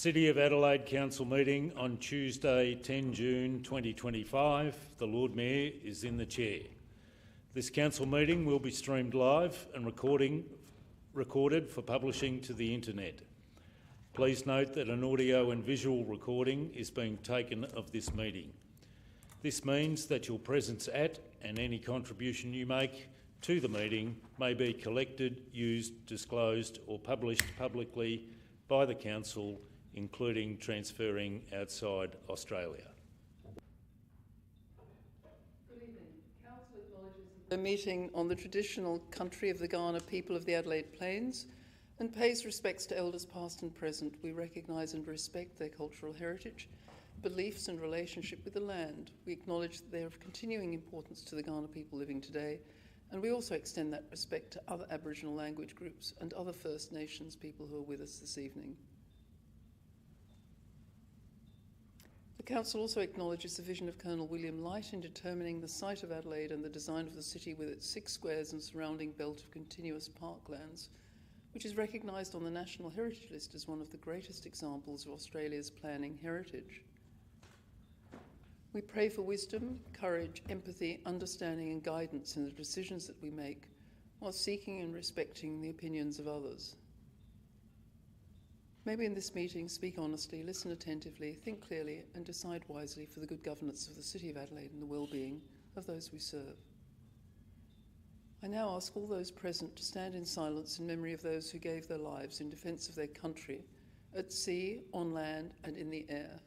City of Adelaide Council meeting on Tuesday 10 June 2025. The Lord Mayor is in the chair. This council meeting will be streamed live and recorded for publishing to the internet. Please note that an audio and visual recording is being taken of this meeting. This means that your presence at and any contribution you make to the meeting may be collected, used, disclosed or published publicly by the Council, including transferring outside Australia. Good evening. Council acknowledges the meeting on the traditional country of the Kaurna people of the Adelaide Plains and pays respects to elders past and present. We recognise and respect their cultural heritage, beliefs and relationship with the land. We acknowledge that they are of continuing importance to the Kaurna people living today, and we also extend that respect to other Aboriginal language groups and other First Nations people who are with us this evening. The Council also acknowledges the vision of Colonel William Light in determining the site of Adelaide and the design of the city with its 6 squares and surrounding belt of continuous parklands, which is recognised on the National Heritage List as one of the greatest examples of Australia's planning heritage. We pray for wisdom, courage, empathy, understanding and guidance in the decisions that we make, while seeking and respecting the opinions of others. May we in this meeting speak honestly, listen attentively, think clearly and decide wisely for the good governance of the City of Adelaide and the well-being of those we serve. I now ask all those present to stand in silence in memory of those who gave their lives in defence of their country, at sea, on land and in the air.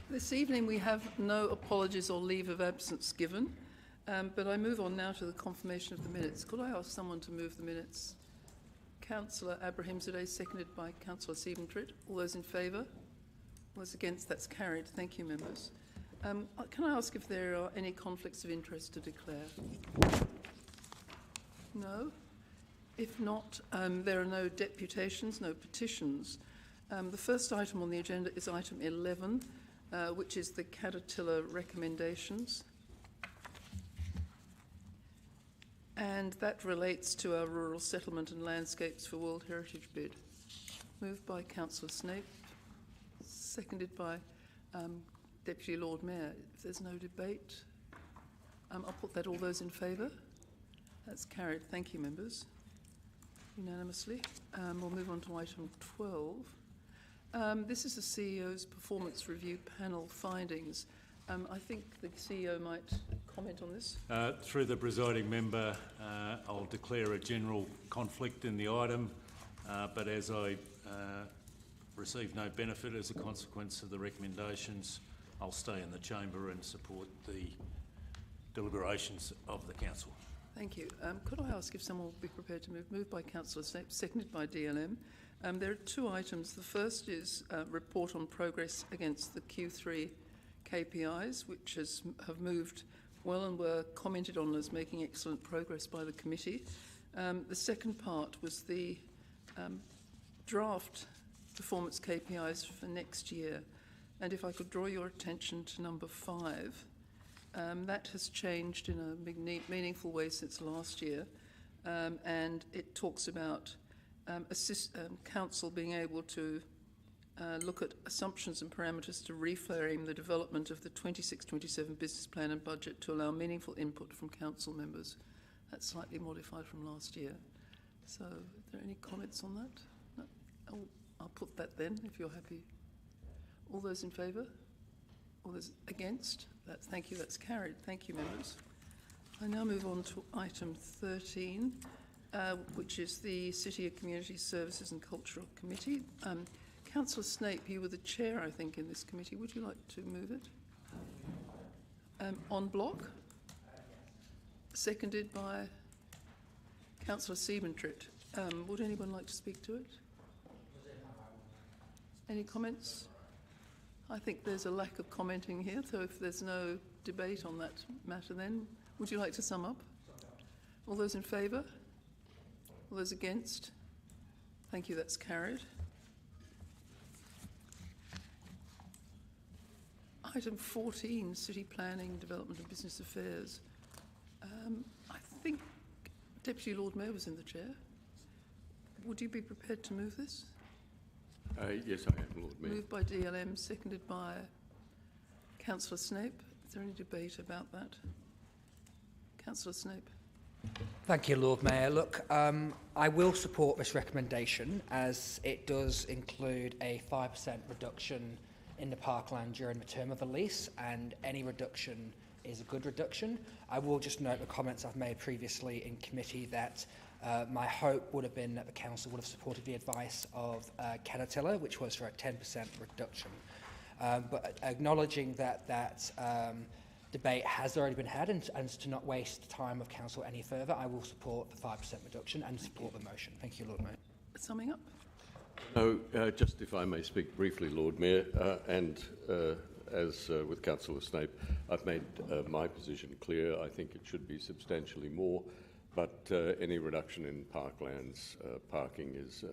This evening we have no apologies or leave of absence given, but I move on now to the confirmation of the minutes. Could I ask someone to move the minutes? Councillor Abrahimzadeh, seconded by Councillor Siebentrit. All those in favour? All those against? That's carried. Thank you, members. Can I ask if there are any conflicts of interest to declare? No? If not, there are no deputations, no petitions. The first item on the agenda is item 11, which is the Caterpillar recommendations. And that relates to our rural settlement and landscapes for World Heritage bid. Moved by Councillor Snape, seconded by Deputy Lord Mayor. If there's no debate, I'll put that. All those in favour? That's carried. Thank you, members. Unanimously. We'll move on to item 12. This is the CEO's performance review panel findings. I think the CEO might comment on this. Through the presiding member, I'll declare a general conflict in the item, but as I receive no benefit as a consequence of the recommendations, I'll stay in the chamber and support the deliberations of the council. Thank you. Could I ask if someone would be prepared to move? Moved by Councillor Snape, seconded by DLM. There are 2 items. The first is report on progress against the Q3 KPIs, which have moved well and were commented on as making excellent progress by the committee. The second part was the draft performance KPIs for next year. And if I could draw your attention to number 5, that has changed in a meaningful way since last year, and it talks about Council being able to look at assumptions and parameters to reframe the development of the 26-27 business plan and budget to allow meaningful input from Council members. That's slightly modified from last year. So, are there any comments on that? No? I'll put that then, if you're happy. All those in favour? All those against? Thank you, that's carried. Thank you, members. I now move on to item 13, which is the City of Community Services and Cultural Committee. Councillor Snape, you were the chair, I think, in this committee. Would you like to move it? En bloc? Seconded by Councillor Siebentritt. Would anyone like to speak to it? Any comments? I think there's a lack of commenting here, so if there's no debate on that matter then, would you like to sum up? All those in favour? All those against? Thank you, that's carried. Item 14, City Planning, Development and Business Affairs. I think Deputy Lord Mayor was in the chair. Would you be prepared to move this? Yes, I am, Lord Mayor. Moved by DLM, seconded by Councillor Snape. Is there any debate about that? Councillor Snape. Thank you, Lord Mayor. Look, I will support this recommendation as it does include a 5% reduction in the parkland during the term of the lease, and any reduction is a good reduction. I will just note the comments I've made previously in committee that my hope would have been that the council would have supported the advice of Caterpillar, which was for a 10% reduction. But acknowledging that debate has already been had, and to not waste time of council any further, I will support the 5% reduction and support the motion. Thank you, Lord Mayor. Summing up. No, just if I may speak briefly, Lord Mayor, as with Councillor Snape, I've made my position clear. I think it should be substantially more, but any reduction in parklands parking is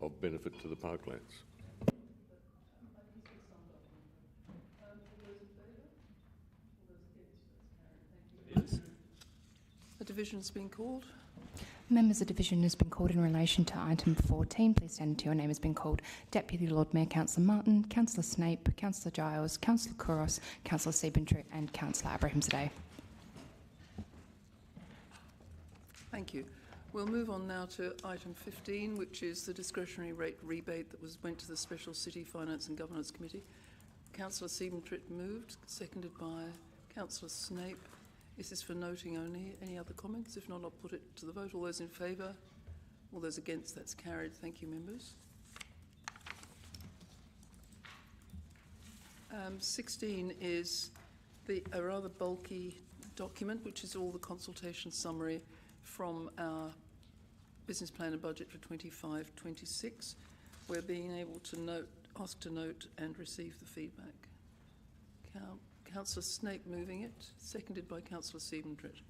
of benefit to the parklands. A division has been called. Members, a division has been called in relation to item 14. Please stand until your name has been called. Deputy Lord Mayor, Councillor Martin, Councillor Snape, Councillor Giles, Councillor Kouros, Councillor Siebentritt and Councillor Abrahimzadeh. Thank you. We'll move on now to item 15, which is the discretionary rate rebate that went to the Special City Finance and Governance Committee. Councillor Siebentritt moved, seconded by Councillor Snape. This is for noting only. Any other comments? If not, I'll put it to the vote. All those in favour? All those against? That's carried. Thank you, members. 16 is a rather bulky document, which is all the consultation summary from our business plan and budget for 25-26. We're being able to ask to note and receive the feedback. Councillor Snape moving it, seconded by Councillor Siebentritt.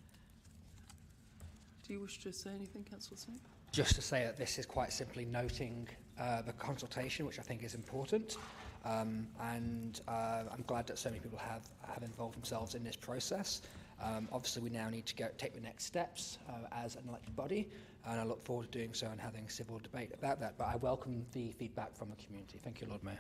Do you wish to say anything, Councillor Snape? Just to say that this is quite simply noting the consultation, which I think is important, and I'm glad that so many people have involved themselves in this process. Obviously, we now need to take the next steps as an elected body, and I look forward to doing so and having a civil debate about that. But I welcome the feedback from the community. Thank you, Lord Mayor.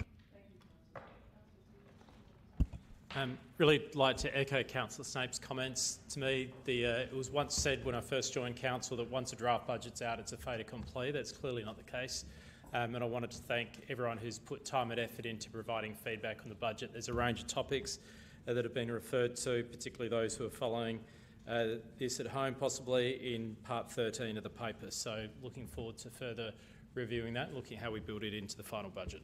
Really like to echo Councillor Snape's comments. To me, it was once said when I first joined council that once a draft budget's out, it's a fait accompli. That's clearly not the case. And I wanted to thank everyone who's put time and effort into providing feedback on the budget. There's a range of topics that have been referred to, particularly those who are following this at home, possibly in part 13 of the paper. So looking forward to further reviewing that, looking at how we build it into the final budget.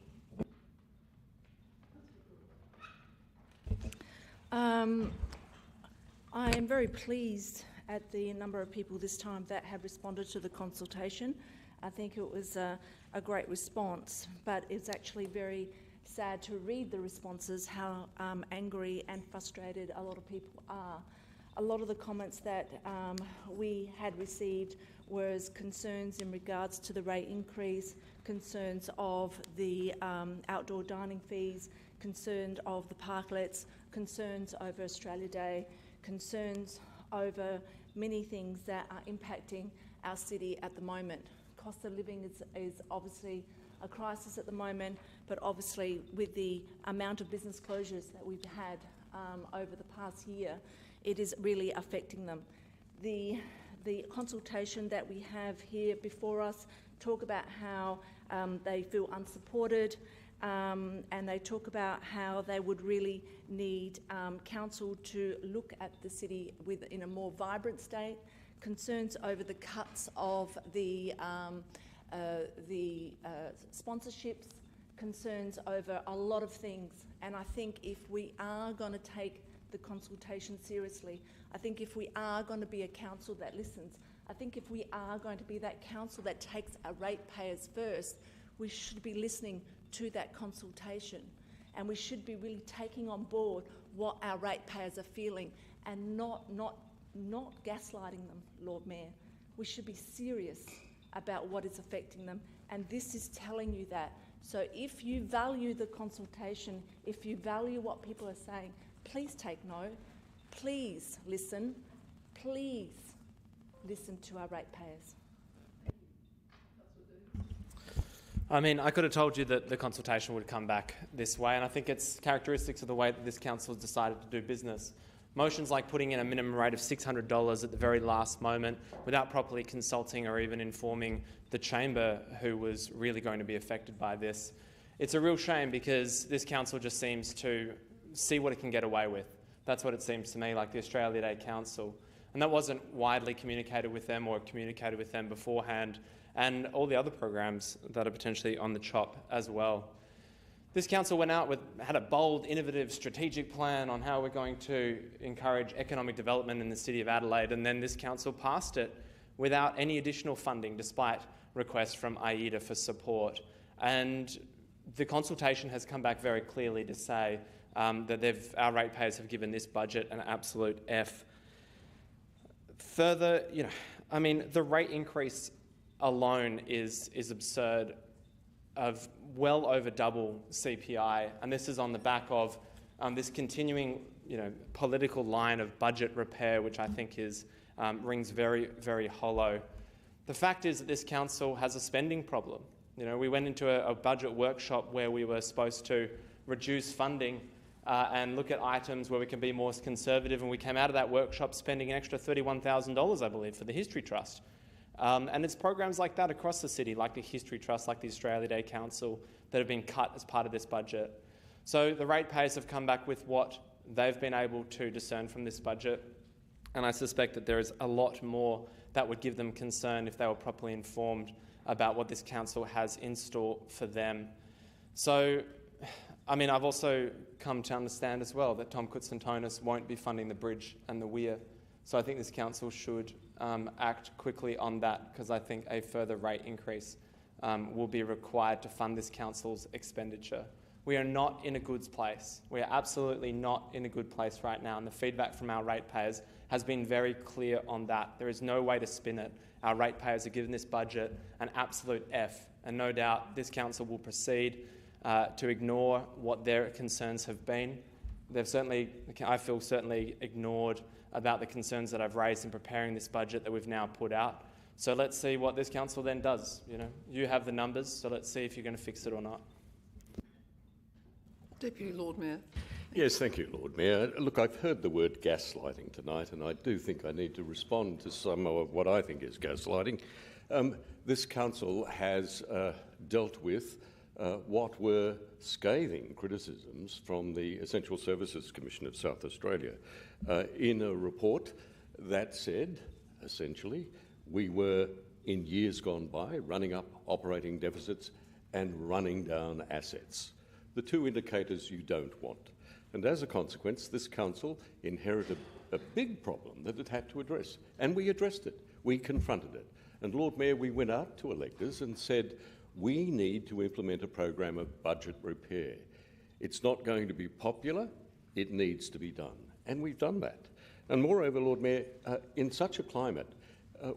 I am very pleased at the number of people this time that have responded to the consultation. I think it was a great response, but it's actually very sad to read the responses, how angry and frustrated a lot of people are. A lot of the comments that we had received was concerns in regards to the rate increase, concerns of the outdoor dining fees, concerns of the parklets, concerns over Australia Day, concerns over many things that are impacting our city at the moment. Cost of living is obviously a crisis at the moment, but obviously with the amount of business closures that we've had over the past year, it is really affecting them. The consultation that we have here before us talk about how they feel unsupported, and they talk about how they would really need council to look at the city in a more vibrant state, concerns over the cuts of the sponsorships, concerns over a lot of things, and I think if we are going to take the consultation seriously, I think if we are going to be a council that listens, I think if we are going to be that council that takes our ratepayers first, we should be listening to that consultation, and we should be really taking on board what our ratepayers are feeling and not gaslighting them, Lord Mayor. We should be serious about what is affecting them, and this is telling you that. So if you value the consultation, if you value what people are saying, please take note, please listen to our ratepayers. I mean, I could have told you that the consultation would come back this way, and I think it's characteristics of the way that this council has decided to do business. Motions like putting in a minimum rate of $600 at the very last moment without properly consulting or even informing the chamber who was really going to be affected by this. It's a real shame because this council just seems to see what it can get away with. That's what it seems to me, like the Australia Day Council. And that wasn't widely communicated with them or communicated with them beforehand, and all the other programs that are potentially on the chop as well. This council went out had a bold, innovative, strategic plan on how we're going to encourage economic development in the city of Adelaide, and then this council passed it without any additional funding, despite requests from AIDA for support. And the consultation has come back very clearly to say that our ratepayers have given this budget an absolute F. Further, I mean, the rate increase alone is absurd, of well over double CPI, and this is on the back of this continuing, political line of budget repair, which I think rings very, very hollow. The fact is that this council has a spending problem. We went into a budget workshop where we were supposed to reduce funding and look at items where we can be more conservative, and we came out of that workshop spending an extra $31,000, I believe, for the History Trust. And it's programs like that across the city, like the History Trust, like the Australia Day Council, that have been cut as part of this budget. So the ratepayers have come back with what they've been able to discern from this budget, and I suspect that there is a lot more that would give them concern if they were properly informed about what this council has in store for them. So, I mean, I've also come to understand as well that Tom Kutsantonis won't be funding the bridge and the weir. So I think this council should act quickly on that, because I think a further rate increase will be required to fund this council's expenditure. We are not in a good place. We are absolutely not in a good place right now, and the feedback from our ratepayers has been very clear on that. There is no way to spin it. Our ratepayers have given this budget an absolute F, and no doubt this council will proceed to ignore what their concerns have been. They've certainly, I feel, ignored about the concerns that I've raised in preparing this budget that we've now put out. So let's see what this council then does. You have the numbers, so let's see if you're going to fix it or not. Deputy Lord Mayor. Yes, thank you, Lord Mayor. Look, I've heard the word gaslighting tonight, and I do think I need to respond to some of what I think is gaslighting. This council has dealt with what were scathing criticisms from the Essential Services Commission of South Australia in a report that said, essentially, we were, in years gone by, running up operating deficits and running down assets. The two indicators you don't want. And as a consequence, this council inherited a big problem that it had to address. And we addressed it. We confronted it. And Lord Mayor, we went out to electors and said, we need to implement a program of budget repair. It's not going to be popular. It needs to be done. And we've done that. And moreover, Lord Mayor, in such a climate,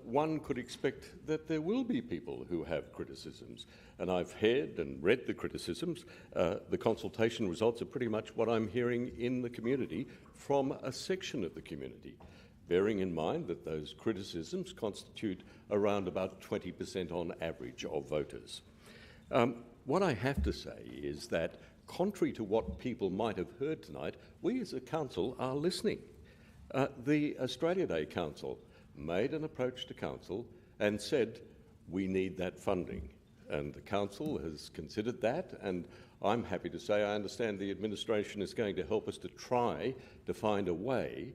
one could expect that there will be people who have criticisms. And I've heard and read the criticisms. The consultation results are pretty much what I'm hearing in the community from a section of the community, bearing in mind that those criticisms constitute around about 20% on average of voters. What I have to say is that, contrary to what people might have heard tonight, we as a council are listening. The Australia Day Council made an approach to council and said, we need that funding. And the council has considered that, and I'm happy to say I understand the administration is going to help us to try to find a way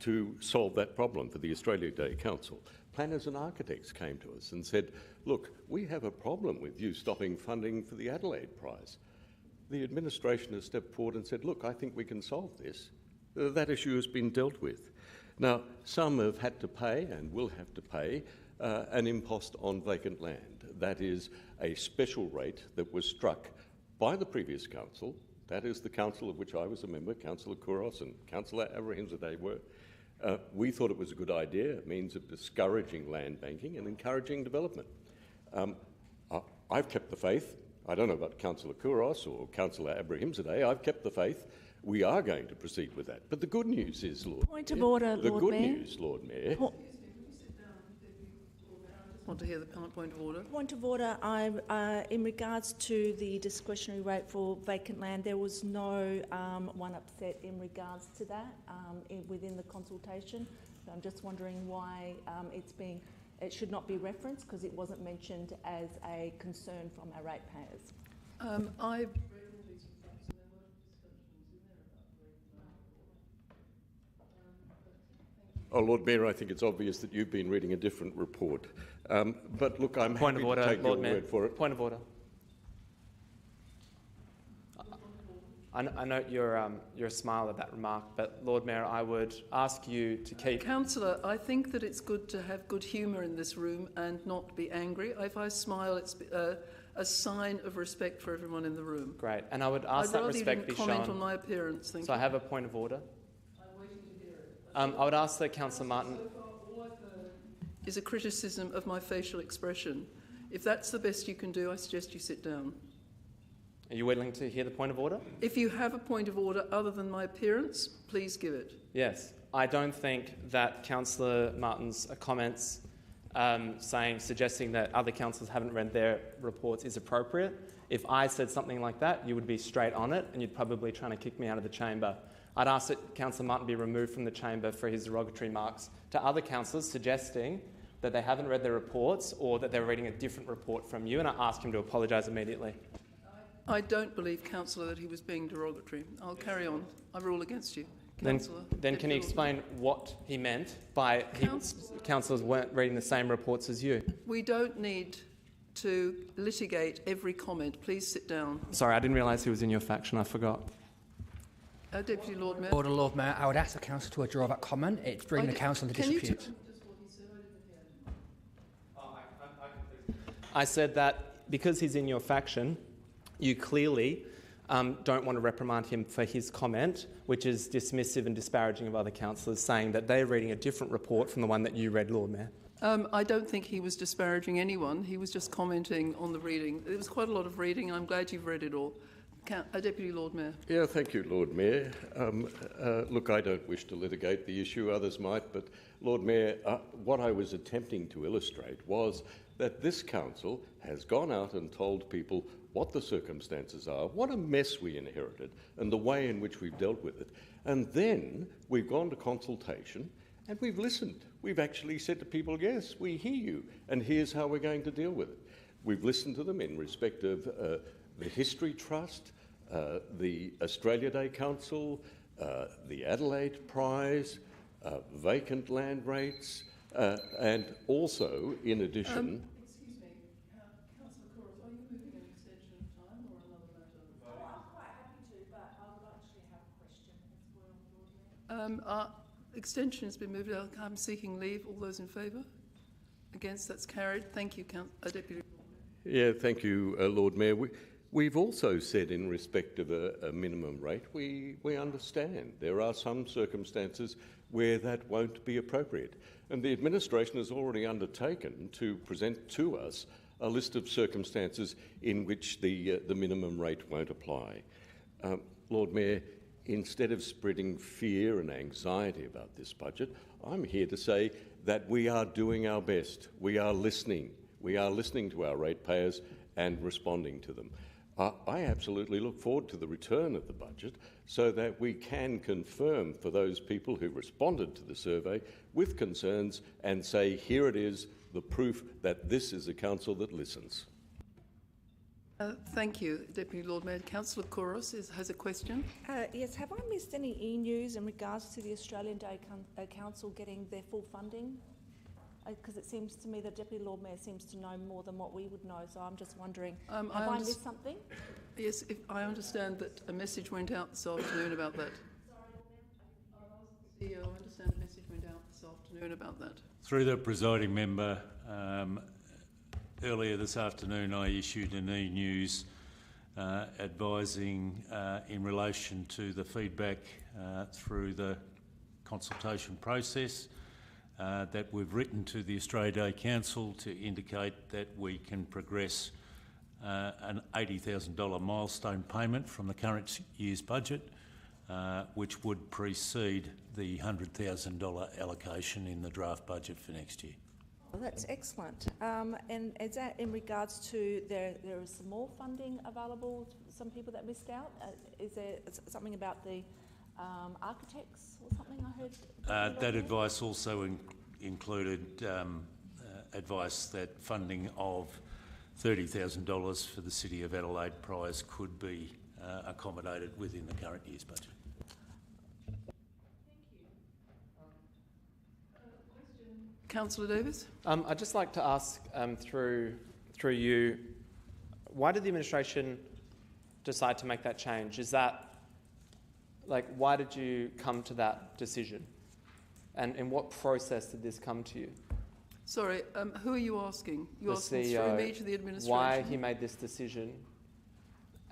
to solve that problem for the Australia Day Council. Planners and architects came to us and said, look, we have a problem with you stopping funding for the Adelaide Prize. The administration has stepped forward and said, look, I think we can solve this. That issue has been dealt with. Now, some have had to pay and will have to pay an impost on vacant land. That is a special rate that was struck by the previous council. That is the council of which I was a member, Councillor Kouros and Councillor Abrahimzadeh were. We thought it was a good idea, a means of discouraging land banking and encouraging development. I've kept the faith. I don't know about Councillor Kouros or Councillor Abrahimzadeh. I've kept the faith. We are going to proceed with that. But the good news is, Lord Point of order, Lord Mayor. The good news, Lord Mayor. Want to hear the point of order? Point of order. In regards to the discretionary rate for vacant land, there was no one upset in regards to that within the consultation. So I'm just wondering why it should not be referenced, because it wasn't mentioned as a concern from our ratepayers. Oh, Lord Mayor, I think it's obvious that you've been reading a different report. But look, I'm happy to take your word for it. Point of order. I note your smile at that remark, but Lord Mayor, I would ask you to keep... Councillor, I think that it's good to have good humour in this room and not be angry. If I smile, it's a sign of respect for everyone in the room. Great, and I would ask that respect be shown. I'd rather you didn't comment on my appearance. Thank you. So I have a point of order. I'm waiting to hear it. I would ask that Councillor Martin... So far, all I've heard is a criticism of my facial expression. If that's the best you can do, I suggest you sit down. Are you willing to hear the point of order? If you have a point of order other than my appearance, please give it. Yes. I don't think that Councillor Martin's comments suggesting that other councillors haven't read their reports is appropriate. If I said something like that, you would be straight on it and you'd probably try to kick me out of the chamber. I'd ask that Councillor Martin be removed from the chamber for his derogatory remarks to other councillors suggesting that they haven't read their reports or that they're reading a different report from you, and I ask him to apologise immediately. I don't believe, Councillor, that he was being derogatory. I'll carry on. I rule against you. Then can you explain what he meant by councillors weren't reading the same reports as you? We don't need to litigate every comment. Please sit down. Sorry, I didn't realise he was in your faction. I forgot. Deputy Lord Mayor. Order, Lord Mayor. I would ask the council to withdraw that comment. It's bringing the council into dispute. I said that because he's in your faction, you clearly don't want to reprimand him for his comment, which is dismissive and disparaging of other councillors, saying that they're reading a different report from the one that you read, Lord Mayor. I don't think he was disparaging anyone. He was just commenting on the reading. There was quite a lot of reading. I'm glad you've read it all. Deputy Lord Mayor. Yeah, thank you, Lord Mayor. Look, I don't wish to litigate the issue, others might, but Lord Mayor, what I was attempting to illustrate was that this council has gone out and told people what the circumstances are, what a mess we inherited, and the way in which we've dealt with it. And then we've gone to consultation and we've listened. We've actually said to people, yes, we hear you, and here's how we're going to deal with it. We've listened to them in respect of the History Trust, the Australia Day Council, the Adelaide Prize, vacant land rates, and also, in addition... Excuse me, Councillor Kouros, are you moving an extension of time or another matter? I'm quite happy to, but I would actually have a question as well, Lord Mayor. Extension has been moved. I'm seeking leave. All those in favour? Against? That's carried. Thank you, Deputy. Yeah, thank you, Lord Mayor. We've also said in respect of a minimum rate, we understand there are some circumstances where that won't be appropriate. And the administration has already undertaken to present to us a list of circumstances in which the minimum rate won't apply. Lord Mayor, instead of spreading fear and anxiety about this budget, I'm here to say that we are doing our best. We are listening. We are listening to our ratepayers and responding to them. I absolutely look forward to the return of the budget so that we can confirm for those people who responded to the survey with concerns and say, here it is, the proof that this is a council that listens. Thank you, Deputy Lord Mayor. Councillor Couros has a question. Yes, have I missed any e-news in regards to the Australian Day Council getting their full funding? Because it seems to me the Deputy Lord Mayor seems to know more than what we would know, so I'm just wondering, have I missed something? Yes, I understand that a message went out this afternoon about that. CEO, I understand a message went out this afternoon about that. Through the presiding member, earlier this afternoon I issued an e-news advising in relation to the feedback through the consultation process that we've written to the Australia Day Council to indicate that we can progress an $80,000 milestone payment from the current year's budget, which would precede the $100,000 allocation in the draft budget for next year. Well, that's excellent. And is that in regards to there is some more funding available to some people that missed out? Is there something about the architects or something I heard? That advice also included advice that funding of $30,000 for the City of Adelaide Prize could be accommodated within the current year's budget. Councillor Davis? I'd just like to ask, through you, why did the administration decide to make that change? Is that, like, why did you come to that decision? And in what process did this come to you? Sorry, who are you asking? You're The asking CEO, through me to the administration? why he made this decision,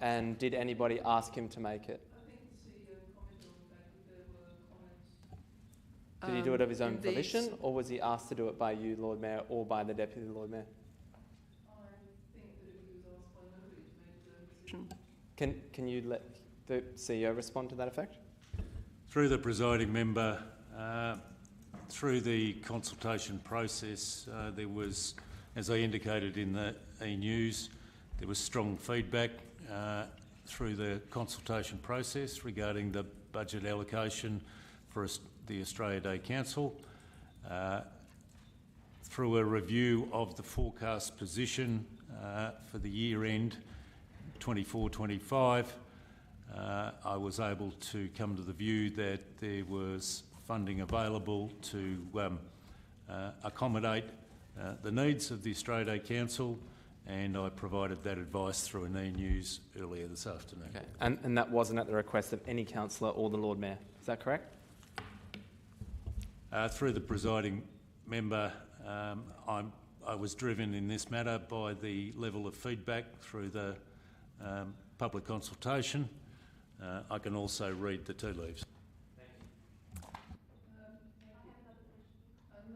and did anybody ask him to make it? I think the CEO commented on the fact that there were comments. Did he do it of his own Indeed. volition, or was he asked to do it by you, Lord Mayor, or by the Deputy Lord Mayor? I think that if he was asked by nobody to make his own decision. Can you let the CEO respond to that effect? Through the presiding member, through the consultation process, there was, as I indicated in the e-news, there was strong feedback through the consultation process regarding the budget allocation for the Australia Day Council. Through a review of the forecast position for the year end 24-25, I was able to come to the view that there was funding available to accommodate the needs of the Australia Day Council, and I provided that advice through an e-news earlier this afternoon. Okay. And that wasn't at the request of any councillor or the Lord Mayor, is that correct? Through the presiding member, I was driven in this matter by the level of feedback through the public consultation. I can also read the tea leaves.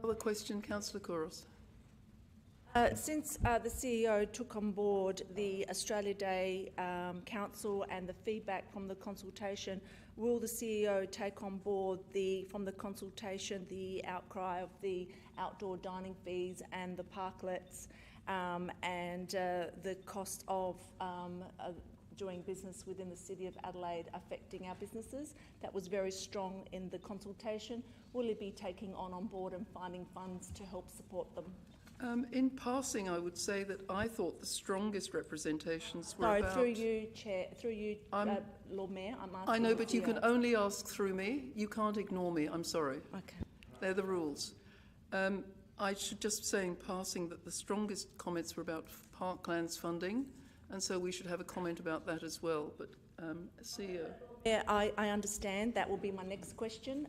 Another question, Councillor Couros. Since the CEO took on board the Australia Day Council and the feedback from the consultation, will the CEO take on board from the consultation the outcry of the outdoor dining fees and the parklets and the cost of doing business within the City of Adelaide affecting our businesses? That was very strong in the consultation. Will he be taking on board and finding funds to help support them? In passing, I would say that I thought the strongest representations were about... through you, Chair, through you, Lord Mayor, I'm asking... I know, but you can only ask through me. You can't ignore me, I'm sorry. Okay. They're the rules. I should just say in passing that the strongest comments were about parklands funding, and so we should have a comment about that as well. But CEO... Yeah, I understand. That will be my next question.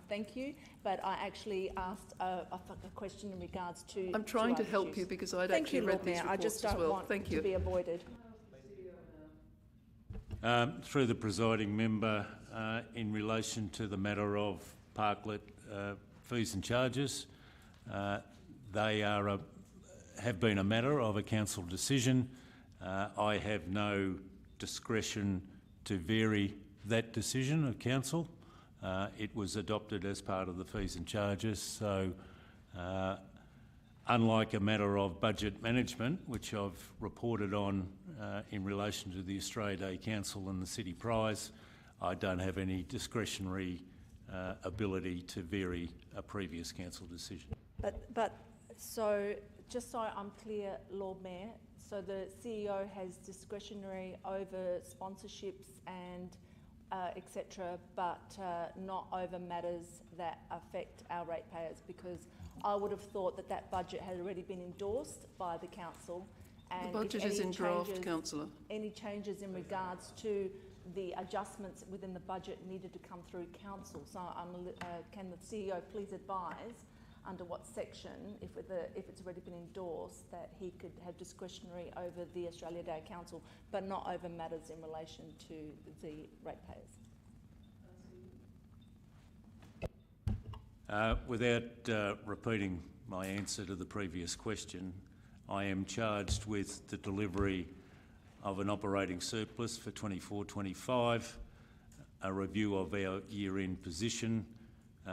Thank you. But I actually asked a question in regards to... I'm trying to help you because I'd actually read these reports as well. Thank you. To be avoided. Through the presiding member, in relation to the matter of parklet fees and charges, they have been a matter of a council decision. I have no discretion to vary that decision of council. It was adopted as part of the fees and charges, so unlike a matter of budget management, which I've reported on in relation to the Australia Day Council and the City Prize, I don't have any discretionary ability to vary a previous council decision. But so, just so I'm clear, Lord Mayor, So the CEO has discretionary over sponsorships and etc., but not over matters that affect our ratepayers, because I would have thought that that budget had already been endorsed by the council. And the budget is in draft, Councillor. Any changes in regards to the adjustments within the budget needed to come through council. So can the CEO please advise under what section, if it's already been endorsed, that he could have discretionary over the Australia Day Council, but not over matters in relation to the ratepayers? Without repeating my answer to the previous question, I am charged with the delivery of an operating surplus for 24-25, a review of our year-end position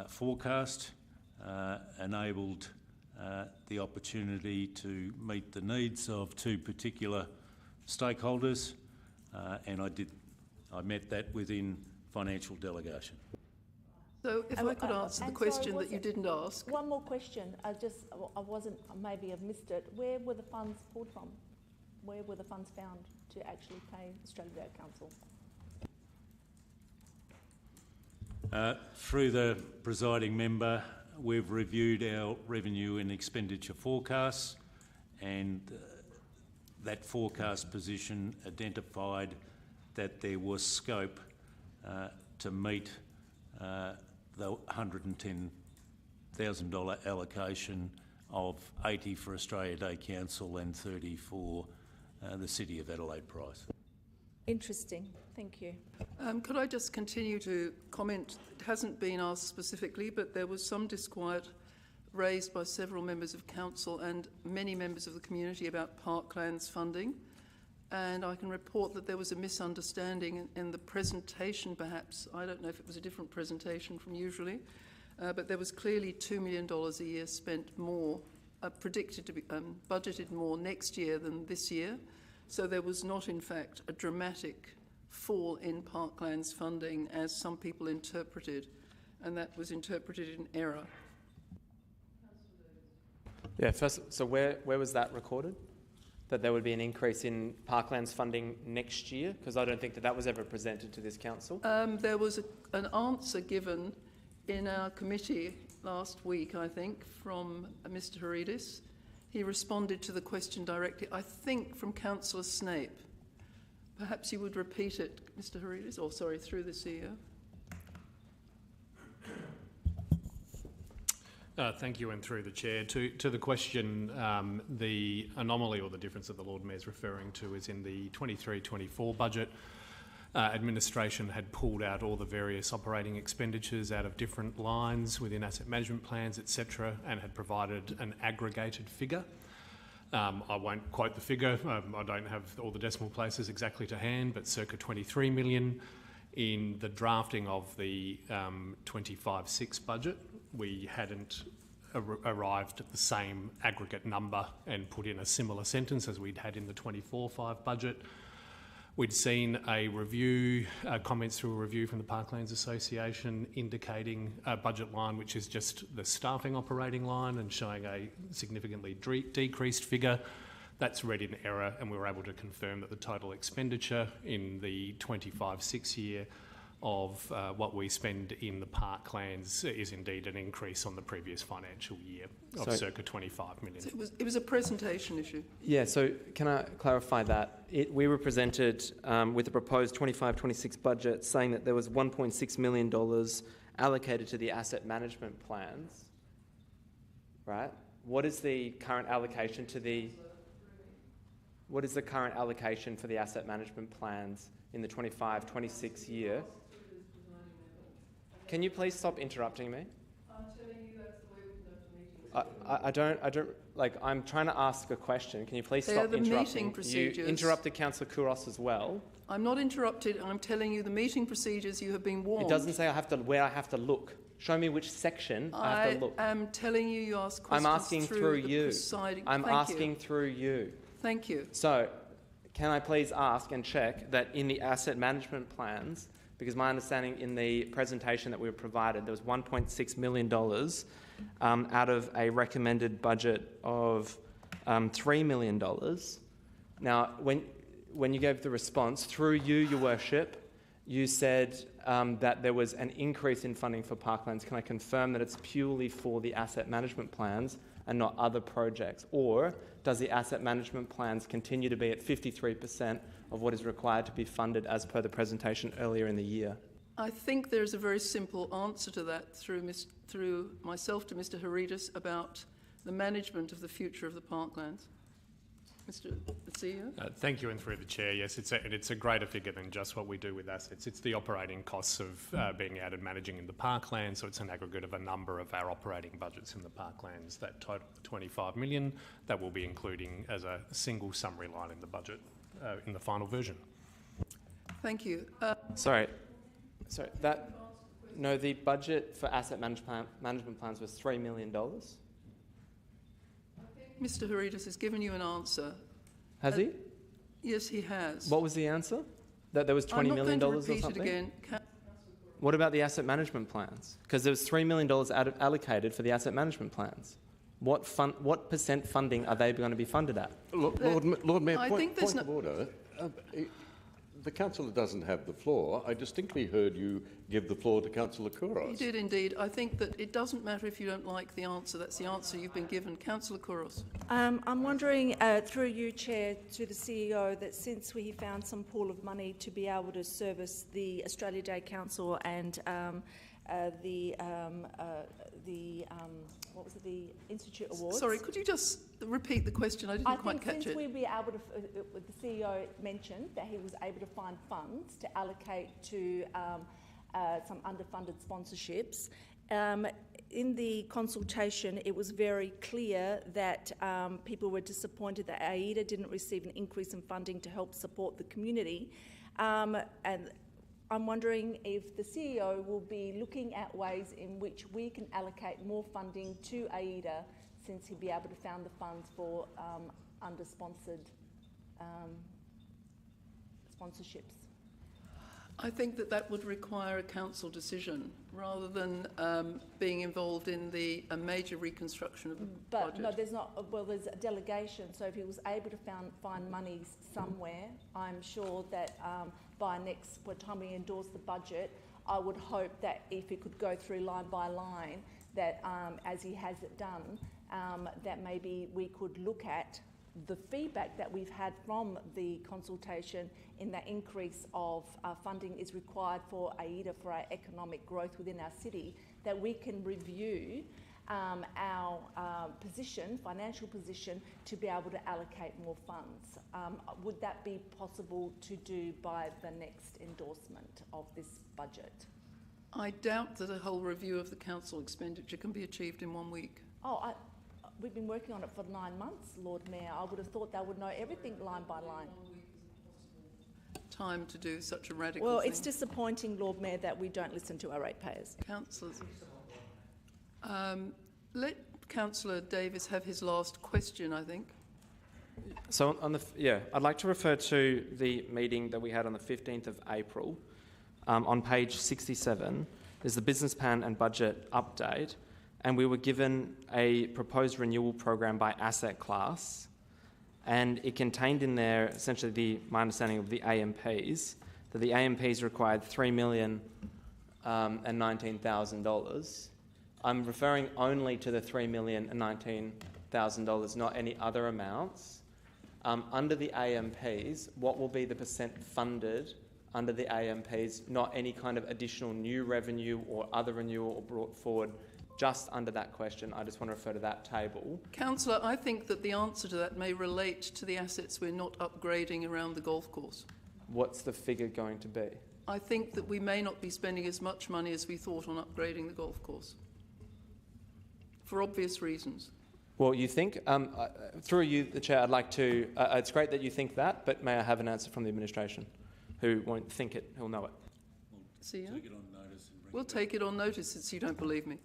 forecast, enabled the opportunity to meet the needs of two particular stakeholders, and I met that within financial delegation. So if I could answer the question that you didn't ask. One more question. I maybe I've missed it. Where were the funds pulled from? Where were the funds found to actually pay Australia Day Council? Through the presiding member, we've reviewed our revenue and expenditure forecasts, and that forecast position identified that there was scope to meet the $110,000 allocation of 80 for Australia Day Council and 30 for the City of Adelaide price. Interesting. Thank you. Could I just continue to comment? It hasn't been asked specifically, but there was some disquiet raised by several members of council and many members of the community about parklands funding. And I can report that there was a misunderstanding in the presentation, perhaps. I don't know if it was a different presentation from usually, but there was clearly $2 million a year spent more, predicted to be budgeted more next year than this year. So there was not, in fact, a dramatic fall in parklands funding as some people interpreted, and that was interpreted in error. Yeah, first, so where was that recorded? That there would be an increase in parklands funding next year? Because I don't think that was ever presented to this council. There was an answer given in our committee last week, I think, from Mr Haridis. He responded to the question directly, I think, from Councillor Snape. Perhaps you would repeat it, Mr Haridis, or sorry, through the CEO. Thank you, and through the chair. To the question, the anomaly or the difference that the Lord Mayor is referring to is in the 23-24 budget. Administration had pulled out all the various operating expenditures out of different lines within asset management plans, etc., and had provided an aggregated figure. I won't quote the figure. I don't have all the decimal places exactly to hand, but circa 23 million. In the drafting of the 25-6 budget, we hadn't arrived at the same aggregate number and put in a similar sentence as we'd had in the 24-5 budget. We'd seen a review, comments through a review from the Parklands Association indicating a budget line which is just the staffing operating line and showing a significantly decreased figure. That's read in error, and we were able to confirm that the total expenditure in the 25-6 year of what we spend in the parklands is indeed an increase on the previous financial year of circa 25 million. So it was a presentation issue. Yeah, so can I clarify that? We were presented with a proposed 25-26 budget saying that there was $1.6 million allocated to the asset management plans, right? What is the current allocation to the... What is the current allocation for the asset management plans in the 25-26 year? Can you please stop interrupting me? I'm telling you that's the way we conduct a meeting. I don't, like, I'm trying to ask a question. Can you please stop interrupting? They are the meeting procedures. You interrupted Councillor Kouros as well. I'm not interrupted. I'm telling you the meeting procedures. You have been warned. It doesn't say where I have to look. Show me which section I have to look. I am telling you, you ask questions. I'm asking through you. I'm asking through you. Thank you. So, can I please ask and check that in the asset management plans, because my understanding in the presentation that we were provided, there was $1.6 million out of a recommended budget of $3 million. Now, when you gave the response, through you, Your Worship, you said that there was an increase in funding for parklands. Can I confirm that it's purely for the asset management plans and not other projects? Or does the asset management plans continue to be at 53% of what is required to be funded as per the presentation earlier in the year? I think there's a very simple answer to that through myself to Mr Haridas about the management of the future of the parklands. Mr CEO? Thank you, and through the Chair. Yes, it's a greater figure than just what we do with assets. It's the operating costs of being out and managing in the parklands, so it's an aggregate of a number of our operating budgets in the parklands that total 25 million that we'll be including as a single summary line in the budget in the final version. Thank you. Sorry, the budget for asset management plans was $3 million. Mr Haridas has given you an answer. Has he? Yes, he has. What was the answer? That there was $20 million or something? I'm not going to repeat it again. What about the asset management plans? Because there was $3 million allocated for the asset management plans. What percent funding are they going to be funded at? Lord Mayor, I think point of order. The councillor doesn't have the floor. I distinctly heard you give the floor to Councillor Kouros. He did indeed. I think that it doesn't matter if you don't like the answer. That's the answer you've been given. Councillor Kouros. I'm wondering, through you, Chair, to the CEO, that since we found some pool of money to be able to service the Australia Day Council and the Institute Awards. Sorry, could you just repeat the question? I didn't quite catch it. I think since we'd be able to, the CEO mentioned that he was able to find funds to allocate to some underfunded sponsorships. In the consultation, it was very clear that people were disappointed that AIDA didn't receive an increase in funding to help support the community. And I'm wondering if the CEO will be looking at ways in which we can allocate more funding to AIDA, since he'll be able to find the funds for under-sponsored sponsorships. I think that would require a council decision rather than being involved in a major reconstruction of the budget. No, there's not. Well, there's a delegation. So if he was able to find money somewhere, I'm sure that by time we endorse the budget, I would hope that if it could go through line by line, that as he has it done, that maybe we could look at the feedback that we've had from the consultation in that increase of funding is required for AIDA for our economic growth within our city, that we can review our financial position, to be able to allocate more funds. Would that be possible to do by the next endorsement of this budget? I doubt that a whole review of the council expenditure can be achieved in 1 week. We've been working on it for 9 months, Lord Mayor. I would have thought they would know everything line by line. Time to do such a radical thing. It's disappointing, Lord Mayor, that we don't listen to our ratepayers. Councillors, let Councillor Davis have his last question, I think. So I'd like to refer to the meeting that we had on the 15th of April. On page 67 is the business plan and budget update, and we were given a proposed renewal program by asset class, and it contained in there essentially my understanding of the AMPs, that the AMPs required $3,019,000. I'm referring only to the $3,019,000, not any other amounts. Under the AMPs, what will be the percent funded under the AMPs, not any kind of additional new revenue or other renewal or brought forward, just under that question? I just want to refer to that table. Councillor, I think that the answer to that may relate to the assets we're not upgrading around the golf course. What's the figure going to be? I think that we may not be spending as much money as we thought on upgrading the golf course, for obvious reasons. Well, you think, through you, the Chair, I'd like to, it's great that you think that, but may I have an answer from the administration? Who won't think it, who'll know it? We'll take it on notice since you don't believe me.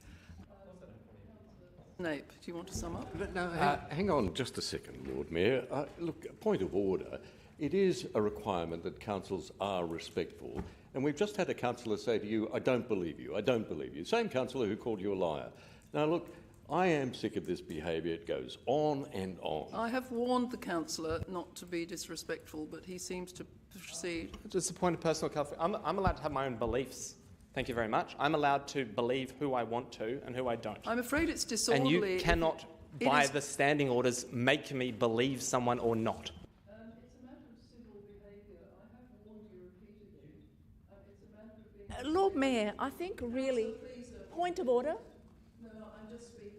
Nape, do you want to sum up? No, hang on just a second, Lord Mayor. Look, point of order. It is a requirement that councils are respectful, and we've just had a councillor say to you, I don't believe you, I don't believe you. Same councillor who called you a liar. Now, look, I am sick of this behaviour. It goes on and on. I have warned the councillor not to be disrespectful, but he seems to proceed. Just a point of personal comfort. I'm allowed to have my own beliefs. Thank you very much. I'm allowed to believe who I want to and who I don't. I'm afraid it's disorderly. And you cannot, by the standing orders, make me believe someone or not. It's a matter of civil behaviour. I have warned you repeatedly. It's a matter of being... Lord Mayor, I think really... Point of order. No, I'm just speaking.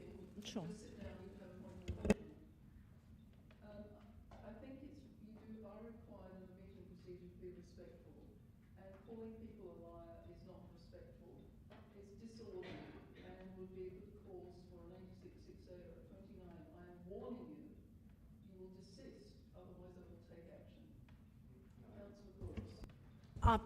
Sure. Just sit down and have a point of order. I think you are required in the meeting procedure to be respectful, and calling people a liar is not respectful. It's disorderly and would be a good cause for an 86-6A or a 29. I am warning you. You will desist, otherwise I will take action. Councillor Gordon.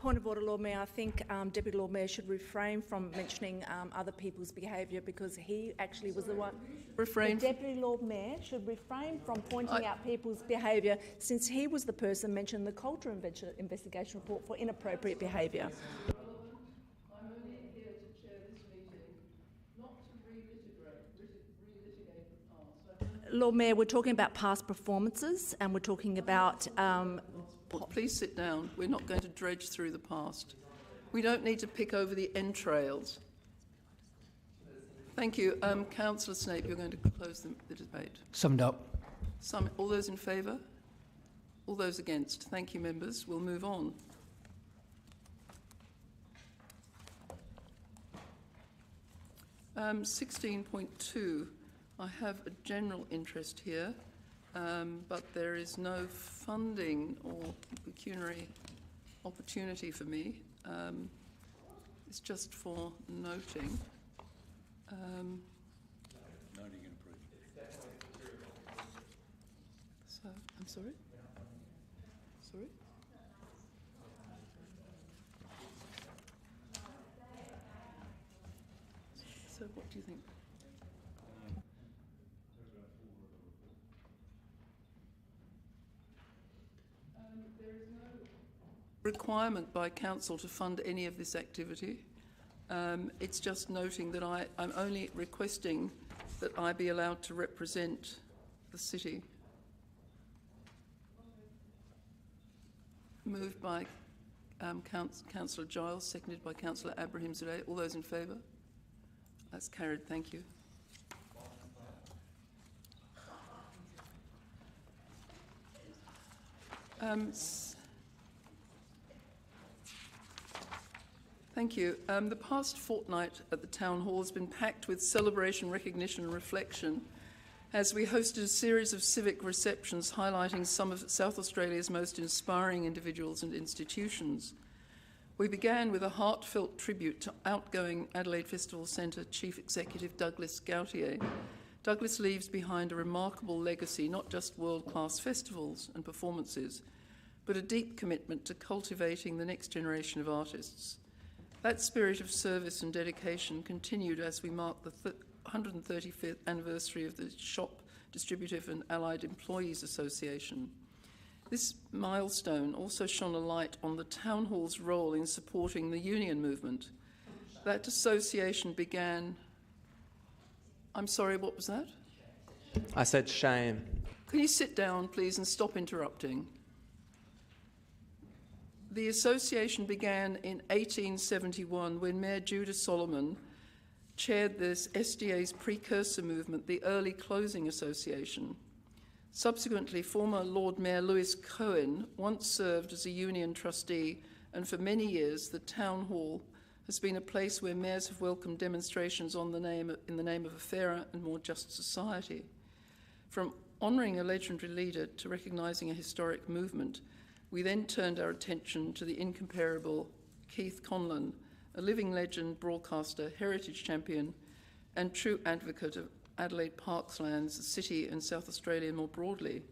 Point of order, Lord Mayor. I think Deputy Lord Mayor should refrain from mentioning other people's behaviour because he actually was the one... Refrain. The Deputy Lord Mayor should refrain from pointing out people's behaviour since he was the person mentioned in the Coulter investigation report for inappropriate behaviour. I'm only here to chair this meeting, not to relitigate the past. Lord Mayor, we're talking about past performances and we're talking about... Please sit down. We're not going to dredge through the past. We don't need to pick over the entrails. Thank you. Councillor Snape, you're going to close the debate. Summed up. All those in favour? All those against? Thank you, members. We'll move on. Um, 16.2. I have a general interest here, but there is no funding or pecuniary opportunity for me. It's just for noting. Noting and approving. So, I'm sorry? Sorry? So what do you think? There is no requirement by council to fund any of this activity. It's just noting that I'm only requesting that I be allowed to represent the city. Moved by Councillor Giles, seconded by Councillor Abrahimzadeh. All those in favour? That's carried. Thank you. Thank you. The past fortnight at the Town Hall has been packed with celebration, recognition and reflection as we hosted a series of civic receptions highlighting some of South Australia's most inspiring individuals and institutions. We began with a heartfelt tribute to outgoing Adelaide Festival Centre Chief Executive Douglas Gautier. Douglas leaves behind a remarkable legacy, not just world-class festivals and performances, but a deep commitment to cultivating the next generation of artists. That spirit of service and dedication continued as we marked the 135th anniversary of the Shop Distributive and Allied Employees Association. This milestone also shone a light on the Town Hall's role in supporting the union movement. That association began... I'm sorry, what was that? I said shame. Can you sit down, please, and stop interrupting? The association began in 1871 when Mayor Judah Solomon chaired this SDA's precursor movement, the Early Closing Association. Subsequently, former Lord Mayor Lewis Cohen once served as a union trustee, and for many years the Town Hall has been a place where mayors have welcomed demonstrations in the name of a fairer and more just society. From honouring a legendary leader to recognising a historic movement, we then turned our attention to the incomparable Keith Conlon, a living legend, broadcaster, heritage champion, and true advocate of Adelaide Parkslands, the city and South Australia more broadly.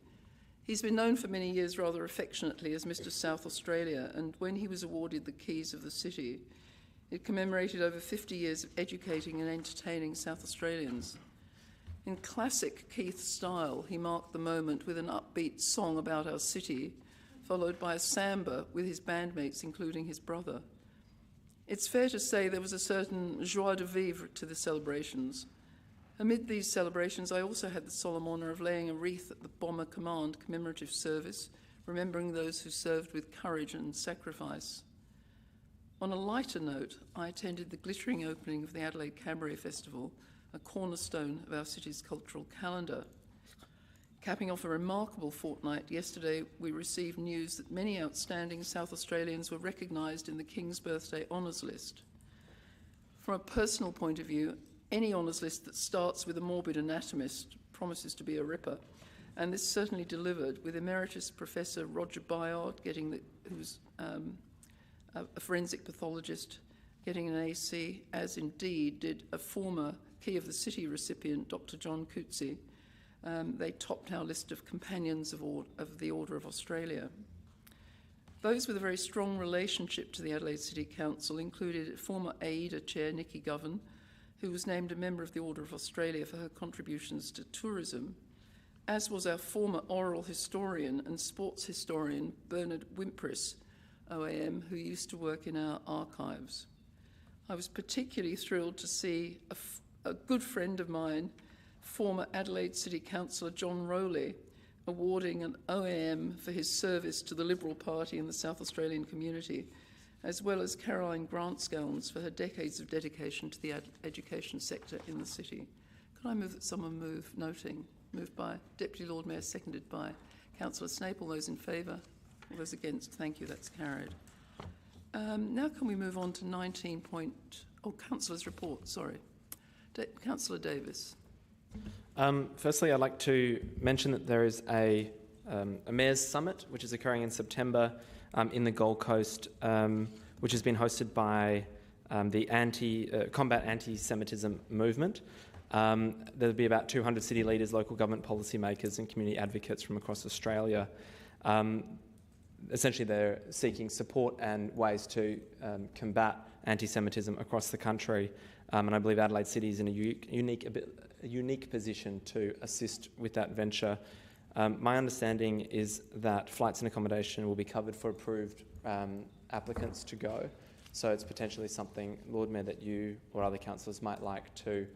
He's been known for many years rather affectionately as Mr. South Australia, and when he was awarded the keys of the city, it commemorated over 50 years of educating and entertaining South Australians. In classic Keith style, he marked the moment with an upbeat song about our city, followed by a samba with his bandmates, including his brother. It's fair to say there was a certain joie de vivre to the celebrations, Amid these celebrations, I also had the solemn honour of laying a wreath at the Bomber Command commemorative service, remembering those who served with courage and sacrifice. On a lighter note, I attended the glittering opening of the Adelaide Cabaret Festival, a cornerstone of our city's cultural calendar. Capping off a remarkable fortnight, yesterday we received news that many outstanding South Australians were recognised in the King's Birthday Honours List. From a personal point of view, any honours list that starts with a morbid anatomist promises to be a ripper, and this certainly delivered, with Emeritus Professor Roger Bayard, who's a forensic pathologist, getting an AC, as indeed did a former Key of the City recipient, Dr. John Coetzee. They topped our list of companions of the Order of Australia. Those with a very strong relationship to the Adelaide City Council included former AIDA Chair Nikki Govan, who was named a member of the Order of Australia for her contributions to tourism, as was our former oral historian and sports historian Bernard Wimpris, OAM, who used to work in our archives. I was particularly thrilled to see a good friend of mine, former Adelaide City Councillor John Rowley, awarding an OAM for his service to the Liberal Party in the South Australian community, as well as Caroline Grant-Scowns for her decades of dedication to the education sector in the city. Could I move that someone move, noting, moved by Deputy Lord Mayor, seconded by Councillor Snape. All those in favour? All those against? Thank you, that's carried. Now can we move on to 19 point... Oh, Councillor's report, sorry. Councillor Davis. Firstly, I'd like to mention that there is a Mayor's Summit, which is occurring in September in the Gold Coast, which has been hosted by the Combat Anti-Semitism movement. There'll be about 200 city leaders, local government policymakers and community advocates from across Australia. Essentially, they're seeking support and ways to combat anti-Semitism across the country. And I believe Adelaide City is in a unique position to assist with that venture. My understanding is that flights and accommodation will be covered for approved applicants to go. So it's potentially something, Lord Mayor, that you or other councillors might like to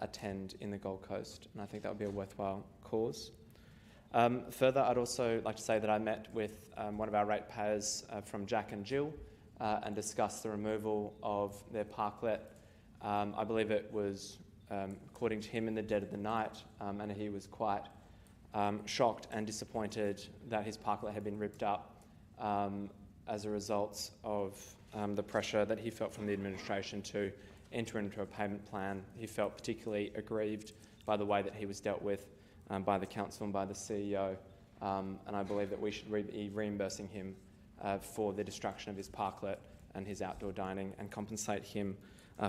attend in the Gold Coast. And I think that would be a worthwhile cause. Further, I'd also like to say that I met with one of our ratepayers from Jack and Jill and discussed the removal of their parklet. I believe it was, according to him, in the dead of the night, and he was quite shocked and disappointed that his parklet had been ripped up as a result of the pressure that he felt from the administration to enter into a payment plan. He felt particularly aggrieved by the way that he was dealt with by the council and by the CEO, and I believe that we should be reimbursing him for the destruction of his parklet and his outdoor dining and compensate him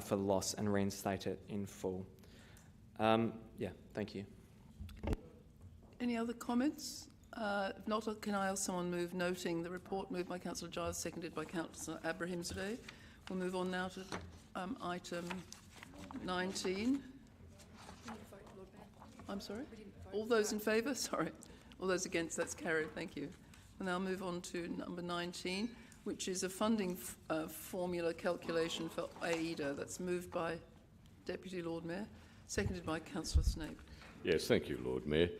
for the loss and reinstate it in full. Yeah, thank you. Any other comments? If not, can I ask someone move noting the report moved by Councillor Giles, seconded by Councillor Abrahimzadeh? We'll move on now to item 19. I'm sorry? All those in favour? Sorry. All those against? That's carried. Thank you. We'll now move on to number 19, which is a funding formula calculation for AIDA. That's moved by Deputy Lord Mayor, seconded by Councillor Snape. Yes, thank you, Lord Mayor.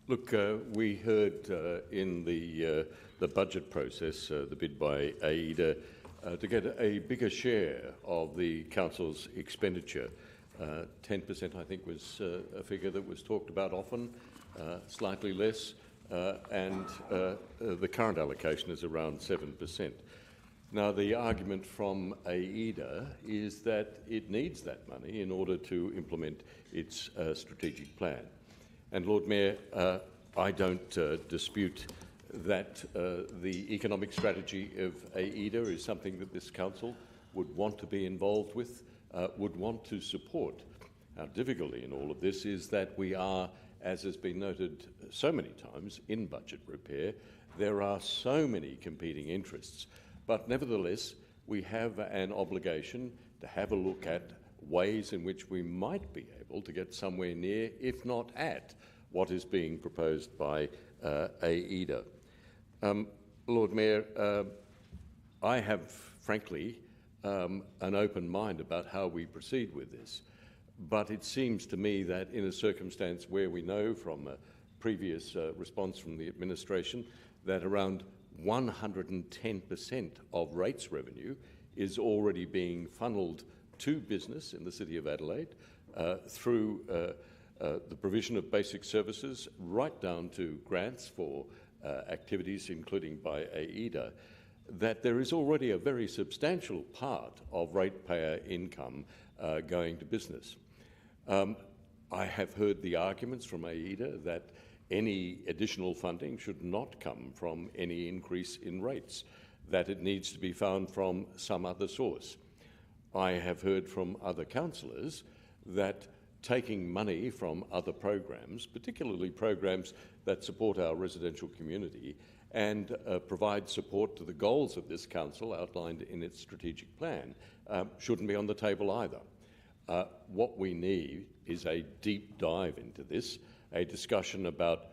Look, we heard in the budget process the bid by AIDA to get a bigger share of the council's expenditure. 10%, I think, was a figure that was talked about often, slightly less, and the current allocation is around 7%. Now, the argument from AIDA is that it needs that money in order to implement its strategic plan. And, Lord Mayor, I don't dispute that the economic strategy of AIDA is something that this council would want to be involved with, would want to support. Our difficulty in all of this is that we are, as has been noted so many times in budget repair, there are so many competing interests. But nevertheless, we have an obligation to have a look at ways in which we might be able to get somewhere near, if not at, what is being proposed by AIDA. Lord Mayor, I have, frankly, an open mind about how we proceed with this. But it seems to me that in a circumstance where we know from a previous response from the administration that around 110% of rates revenue is already being funneled to business in the City of Adelaide through the provision of basic services right down to grants for activities, including by AIDA, that there is already a very substantial part of ratepayer income going to business. I have heard the arguments from AIDA that any additional funding should not come from any increase in rates, that it needs to be found from some other source. I have heard from other councillors that taking money from other programs, particularly programs that support our residential community and provide support to the goals of this council outlined in its strategic plan, shouldn't be on the table either. What we need is a deep dive into this, a discussion about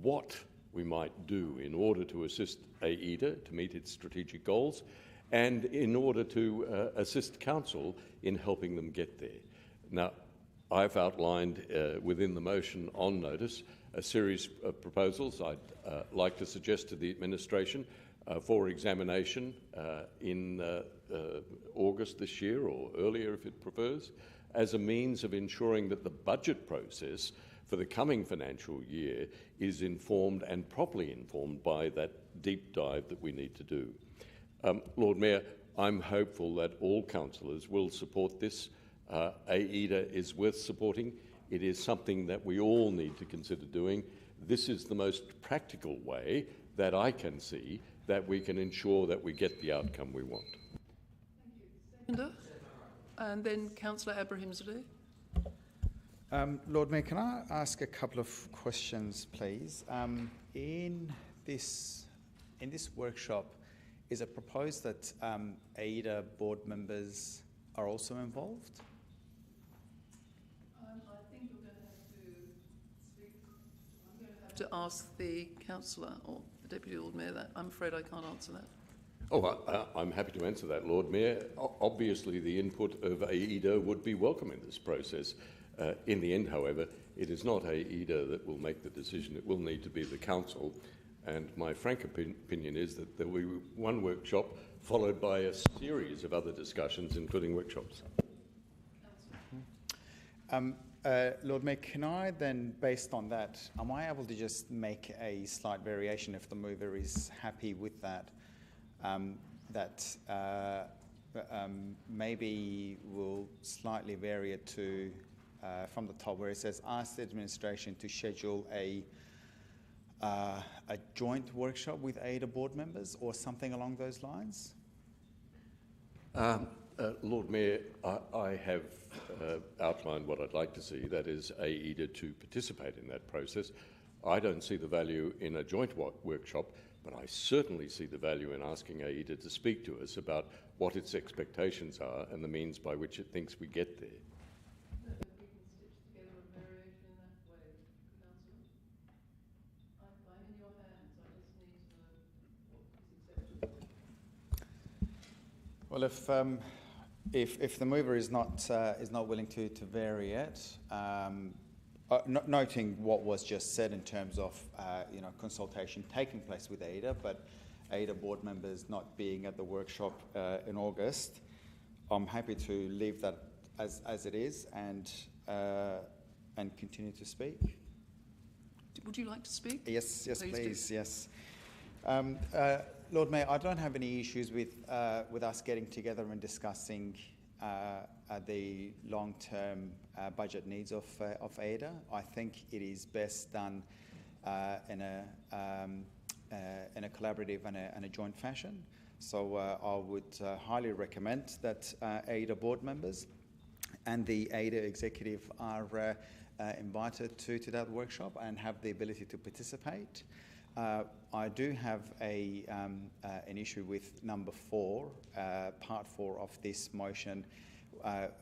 what we might do in order to assist AIDA to meet its strategic goals and in order to assist council in helping them get there. Now, I've outlined within the motion on notice a series of proposals I'd like to suggest to the administration for examination in August this year or earlier if it prefers, as a means of ensuring that the budget process for the coming financial year is informed and properly informed by that deep dive that we need to do. Lord Mayor, I'm hopeful that all councillors will support this. AIDA is worth supporting. It is something that we all need to consider doing. This is the most practical way that I can see that we can ensure that we get the outcome we want. Thank you. And then Councillor Abrahimzadeh. Lord Mayor, can I ask a couple of questions, please? In this workshop, is it proposed that AIDA board members are also involved? I think you're going to have to speak. I'm going to have to ask the councillor or the Deputy Lord Mayor that. I'm afraid I can't answer that. Oh, I'm happy to answer that, Lord Mayor. Obviously, the input of AIDA would be welcome in this process. In the end, however, it is not AIDA that will make the decision. It will need to be the council. And my frank opinion is that there will be one workshop followed by a series of other discussions, including workshops. Lord Mayor, can I then, based on that, am I able to just make a slight variation if the mover is happy with that? Maybe we'll slightly vary it to from the top where it says ask the administration to schedule a joint workshop with AIDA board members or something along those lines? Lord Mayor, I have outlined what I'd like to see, that is AIDA to participate in that process. I don't see the value in a joint workshop, but I certainly see the value in asking AIDA to speak to us about what its expectations are and the means by which it thinks we get there. Well, if the mover is not willing to vary it, noting what was just said in terms of consultation taking place with AIDA, but AIDA board members not being at the workshop in August, I'm happy to leave that as it is and continue to speak. Would you like to speak? Yes, please. Yes. Lord Mayor, I don't have any issues with us getting together and discussing the long-term budget needs of AIDA. I think it is best done in a collaborative and a joint fashion. So I would highly recommend that AIDA board members and the AIDA executive are invited to that workshop and have the ability to participate. I do have an issue with number 4, part 4 of this motion,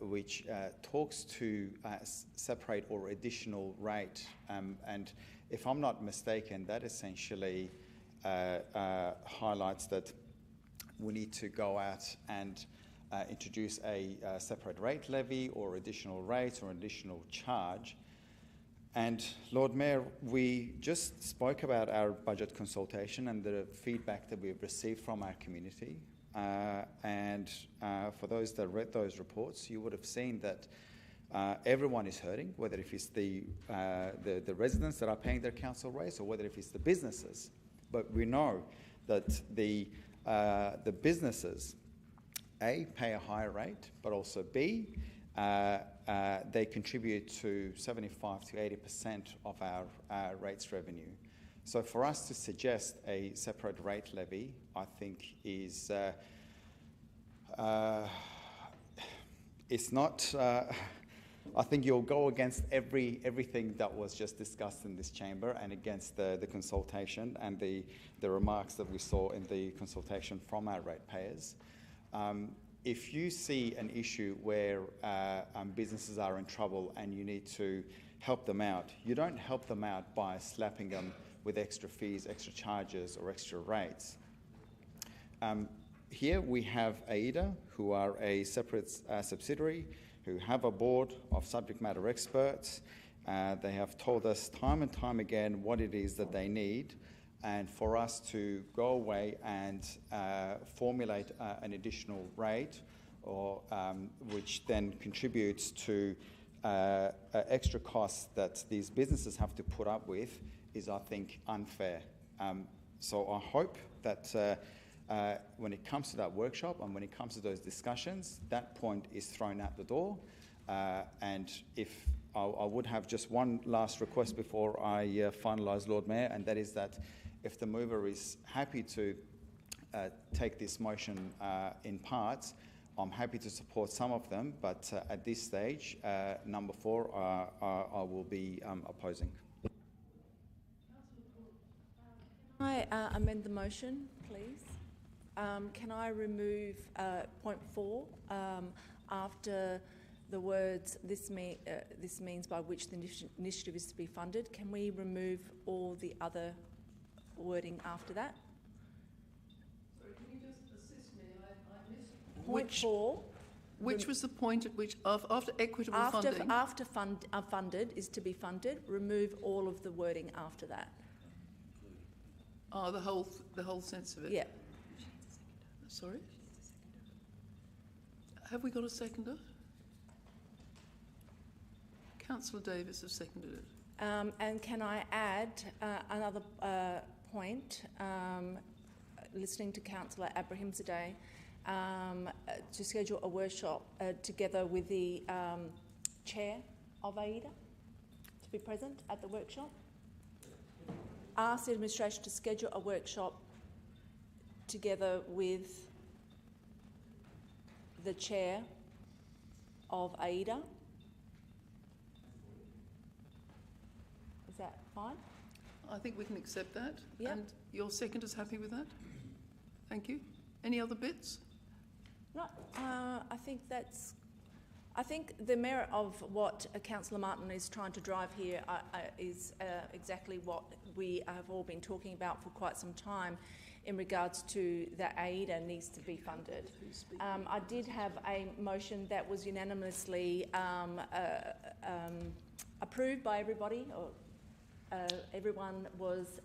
which talks to separate or additional rate. And if I'm not mistaken, that essentially highlights that we need to go out and introduce a separate rate levy or additional rate or additional charge. And Lord Mayor, we just spoke about our budget consultation and the feedback that we've received from our community. And for those that read those reports, you would have seen that everyone is hurting, whether if it's the residents that are paying their council rates or whether if it's the businesses. But we know that the businesses, A, pay a higher rate, but also B, they contribute to 75 to 80% of our rates revenue. So for us to suggest a separate rate levy, I think is it's not. I think you'll go against everything that was just discussed in this chamber and against the consultation and the remarks that we saw in the consultation from our ratepayers. If you see an issue where businesses are in trouble and you need to help them out, you don't help them out by slapping them with extra fees, extra charges or extra rates. Here we have AIDA, who are a separate subsidiary, who have a board of subject matter experts. They have told us time and time again what it is that they need, and for us to go away and formulate an additional rate, or which then contributes to extra costs that these businesses have to put up with, is, I think, unfair. So I hope that when it comes to that workshop and when it comes to those discussions, that point is thrown out the door. And if I would have just one last request before I finalise, Lord Mayor, and that is that if the mover is happy to take this motion in parts, I'm happy to support some of them, but at this stage, number 4, I will be opposing. Can I amend the motion, please? Can I remove point 4 after the words this means by which the initiative is to be funded? Can we remove all the other wording after that? Sorry, can you just assist me? I missed Point 4. Which was the point at which, after equitable funding? After funded is to be funded, remove all of the wording after that. Oh, the whole sense of it? Yeah. Sorry? Have we got a seconder? Councillor Davis has seconded it. And can I add another point? Listening to Councillor Abrahimzadeh, to schedule a workshop together with the chair of AIDA to be present at the workshop. Ask the administration to schedule a workshop together with the chair of AIDA. Is that fine? I think we can accept that. Yep. And your seconder's happy with that? Thank you. Any other bits? No, I think the merit of what Councillor Martin is trying to drive here is exactly what we have all been talking about for quite some time in regards to that AIDA needs to be funded. I did have a motion that was unanimously approved by everybody, or everyone was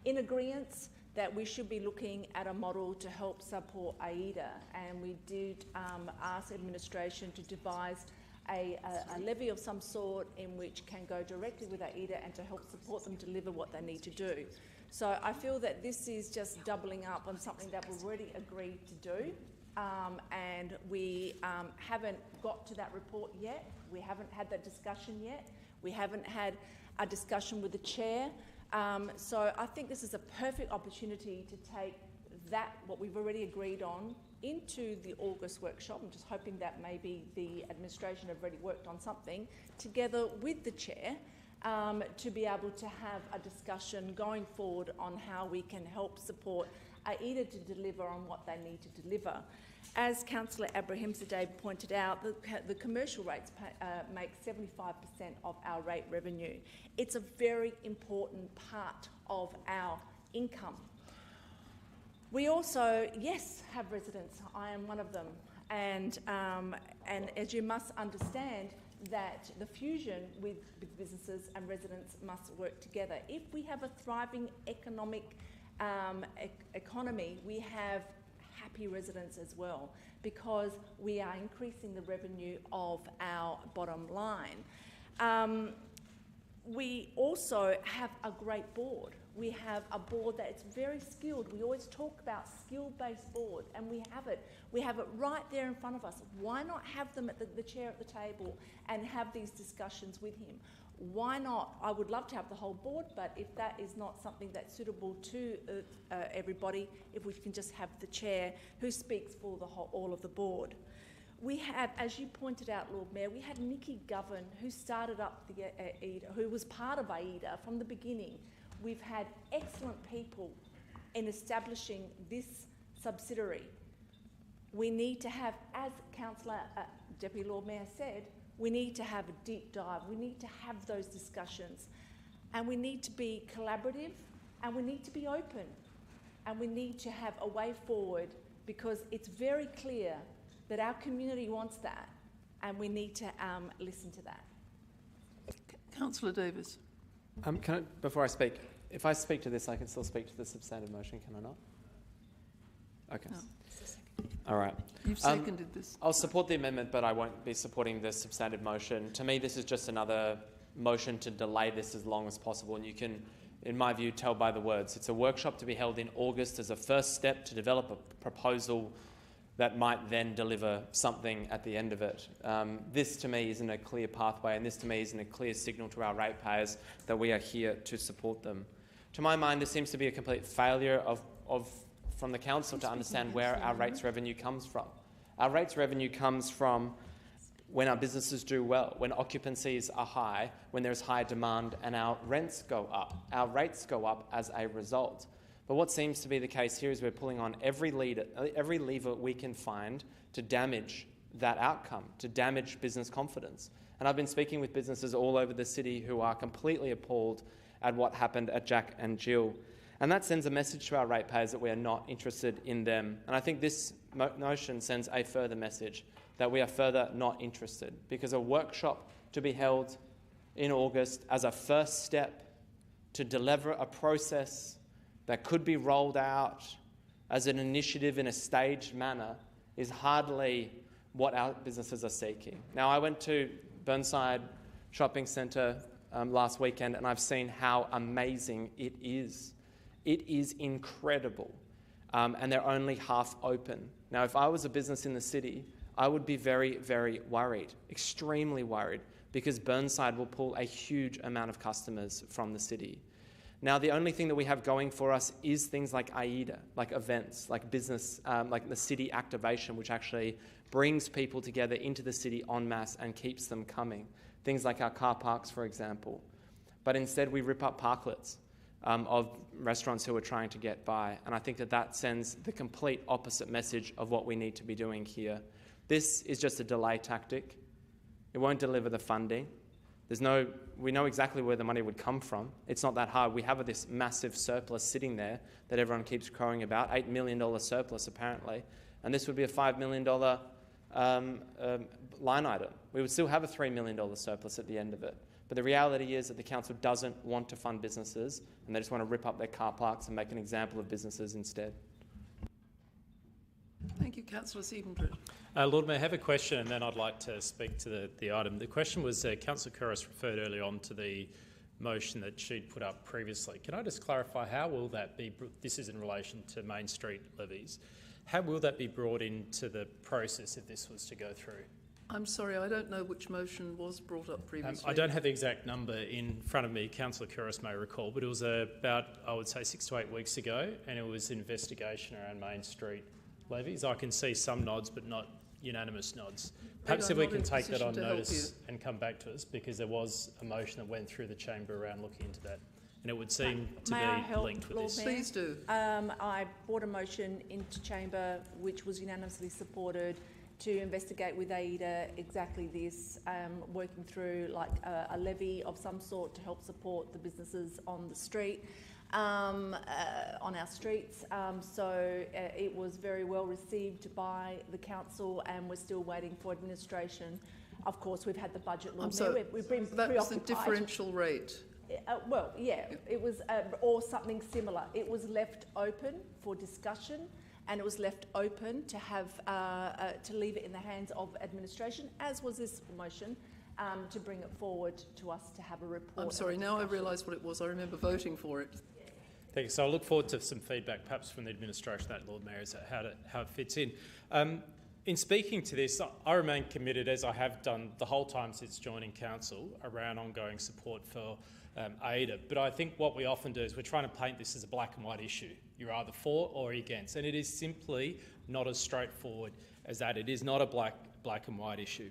in agreement that we should be looking at a model to help support AIDA, and we did ask administration to devise a levy of some sort in which can go directly with AIDA and to help support them deliver what they need to do. So I feel that this is just doubling up on something that we've already agreed to do, and we haven't got to that report yet. We haven't had that discussion yet. We haven't had a discussion with the chair. So I think this is a perfect opportunity to take that, what we've already agreed on, into the August workshop. I'm just hoping that maybe the administration have already worked on something together with the chair to be able to have a discussion going forward on how we can help support AIDA to deliver on what they need to deliver. As Councillor Abrahimzadeh pointed out, the commercial rates make 75% of our rate revenue. It's a very important part of our income. We also, yes, have residents. I am one of them. And as you must understand, that the fusion with businesses and residents must work together. If we have a thriving economy, we have happy residents as well, because we are increasing the revenue of our bottom line. We also have a great board. We have a board that's very skilled. We always talk about skill-based board, and we have it. We have it right there in front of us. Why not have them at the chair at the table and have these discussions with him? Why not? I would love to have the whole board, but if that is not something that's suitable to everybody, if we can just have the chair who speaks for all of the board. We have, as you pointed out, Lord Mayor, we had Nikki Govan, who started up the AIDA, who was part of AIDA from the beginning. We've had excellent people in establishing this subsidiary. We need to have, as Councillor Deputy Lord Mayor said, we need to have a deep dive. We need to have those discussions, and we need to be collaborative, and we need to be open, and we need to have a way forward, because it's very clear that our community wants that, and we need to listen to that. Councillor Davis. Before I speak, if I speak to this, I can still speak to the substantive motion, can I not? Okay. No. All right. You've seconded this. I'll support the amendment, but I won't be supporting the substantive motion. To me, this is just another motion to delay this as long as possible, and you can, in my view, tell by the words. It's a workshop to be held in August as a first step to develop a proposal that might then deliver something at the end of it. This, to me, isn't a clear pathway, and this, to me, isn't a clear signal to our ratepayers that we are here to support them. To my mind, this seems to be a complete failure from the council to understand where our rates revenue comes from. Our rates revenue comes from when our businesses do well, when occupancies are high, when there's high demand, and our rents go up. Our rates go up as a result. But what seems to be the case here is we're pulling on every lever we can find to damage that outcome, to damage business confidence. And I've been speaking with businesses all over the city who are completely appalled at what happened at Jack and Jill. And that sends a message to our ratepayers that we are not interested in them. And I think this motion sends a further message that we are further not interested, because a workshop to be held in August as a first step to deliver a process that could be rolled out as an initiative in a staged manner is hardly what our businesses are seeking. Now, I went to Burnside Shopping Centre last weekend, and I've seen how amazing it is. It is incredible, and they're only half open. Now, if I was a business in the city, I would be very, very worried, extremely worried, because Burnside will pull a huge amount of customers from the city. Now, the only thing that we have going for us is things like AIDA, like events, like business, like the city activation, which actually brings people together into the city en masse and keeps them coming. Things like our car parks, for example. But instead, we rip up parklets of restaurants who are trying to get by. And I think that that sends the complete opposite message of what we need to be doing here. This is just a delay tactic. It won't deliver the funding. We know exactly where the money would come from. It's not that hard. We have this massive surplus sitting there that everyone keeps crowing about, $8 million surplus apparently, and this would be a $5 million line item. We would still have a $3 million surplus at the end of it. But the reality is that the council doesn't want to fund businesses, and they just want to rip up their car parks and make an example of businesses instead. Thank you, Councillor Siebenbridge. Lord Mayor, I have a question, and then I'd like to speak to the item. The question was, Councillor Couros referred earlier on to the motion that she'd put up previously. Can I just clarify, how will that be, this is in relation to Main Street levies, how will that be brought into the process if this was to go through? I'm sorry, I don't know which motion was brought up previously. I don't have the exact number in front of me, Councillor Couros may recall, but it was about, I would say, 6 to 8 weeks ago, and it was investigation around Main Street levies. I can see some nods, but not unanimous nods. Perhaps if we can take that on notice and come back to us, because there was a motion that went through the chamber around looking into that, and it would seem to be linked with this. Please do. I brought a motion into chamber which was unanimously supported to investigate with AIDA exactly this, working through like a levy of some sort to help support the businesses on the street. on our streets. It was very well received by the council, and we're still waiting for administration. Of course, we've had the budget law. We've been that was the differential rate. Well, yeah, it was, or something similar. It was left open for discussion, and it was left open to have to leave it in the hands of administration, as was this motion, to bring it forward to us to have a report. I'm sorry, now I realise what it was. I remember voting for it. Thank you. So I look forward to some feedback, perhaps from the administration, that Lord Mayor, as to how it fits in. In speaking to this, I remain committed, as I have done the whole time since joining council, around ongoing support for AIDA. But I think what we often do is we're trying to paint this as a black and white issue. You're either for or against, and it is simply not as straightforward as that. It is not a black and white issue.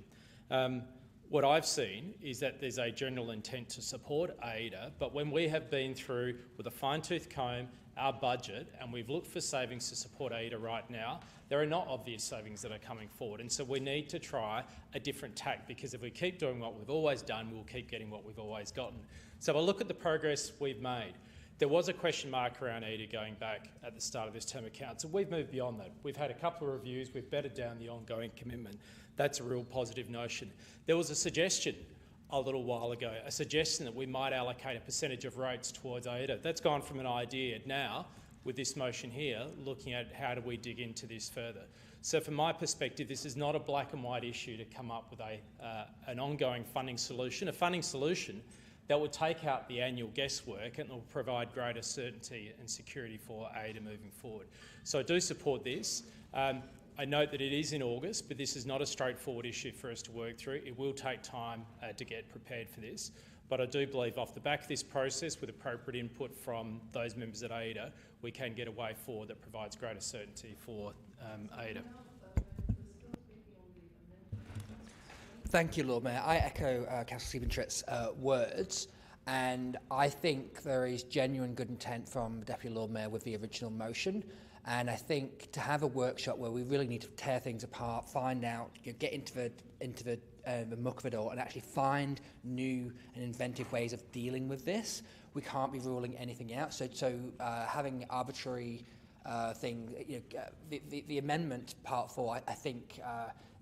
What I've seen is that there's a general intent to support AIDA, but when we have been through with a fine-tooth comb our budget and we've looked for savings to support AIDA right now, there are not obvious savings that are coming forward. And so we need to try a different tack, because if we keep doing what we've always done, we'll keep getting what we've always gotten. So I look at the progress we've made. There was a question mark around AIDA going back at the start of this term of council. We've moved beyond that. We've had a couple of reviews. We've bedded down the ongoing commitment. That's a real positive notion. There was a suggestion a little while ago, a suggestion that we might allocate a percentage of rates towards AIDA. That's gone from an idea now, with this motion here, looking at how do we dig into this further. So from my perspective, this is not a black and white issue to come up with an ongoing funding solution, a funding solution that will take out the annual guesswork and will provide greater certainty and security for AIDA moving forward. So I do support this. I note that it is in August, but this is not a straightforward issue for us to work through. It will take time to get prepared for this. But I do believe off the back of this process, with appropriate input from those members at AIDA, we can get a way forward that provides greater certainty for AIDA. Thank you, Lord Mayor. I echo Councillor Siebentreut's words, and I think there is genuine good intent from Deputy Lord Mayor with the original motion. And I think to have a workshop where we really need to tear things apart, find out, get into the muck of it all, and actually find new and inventive ways of dealing with this. We can't be ruling anything out. So having arbitrary thing, the amendment part 4, I think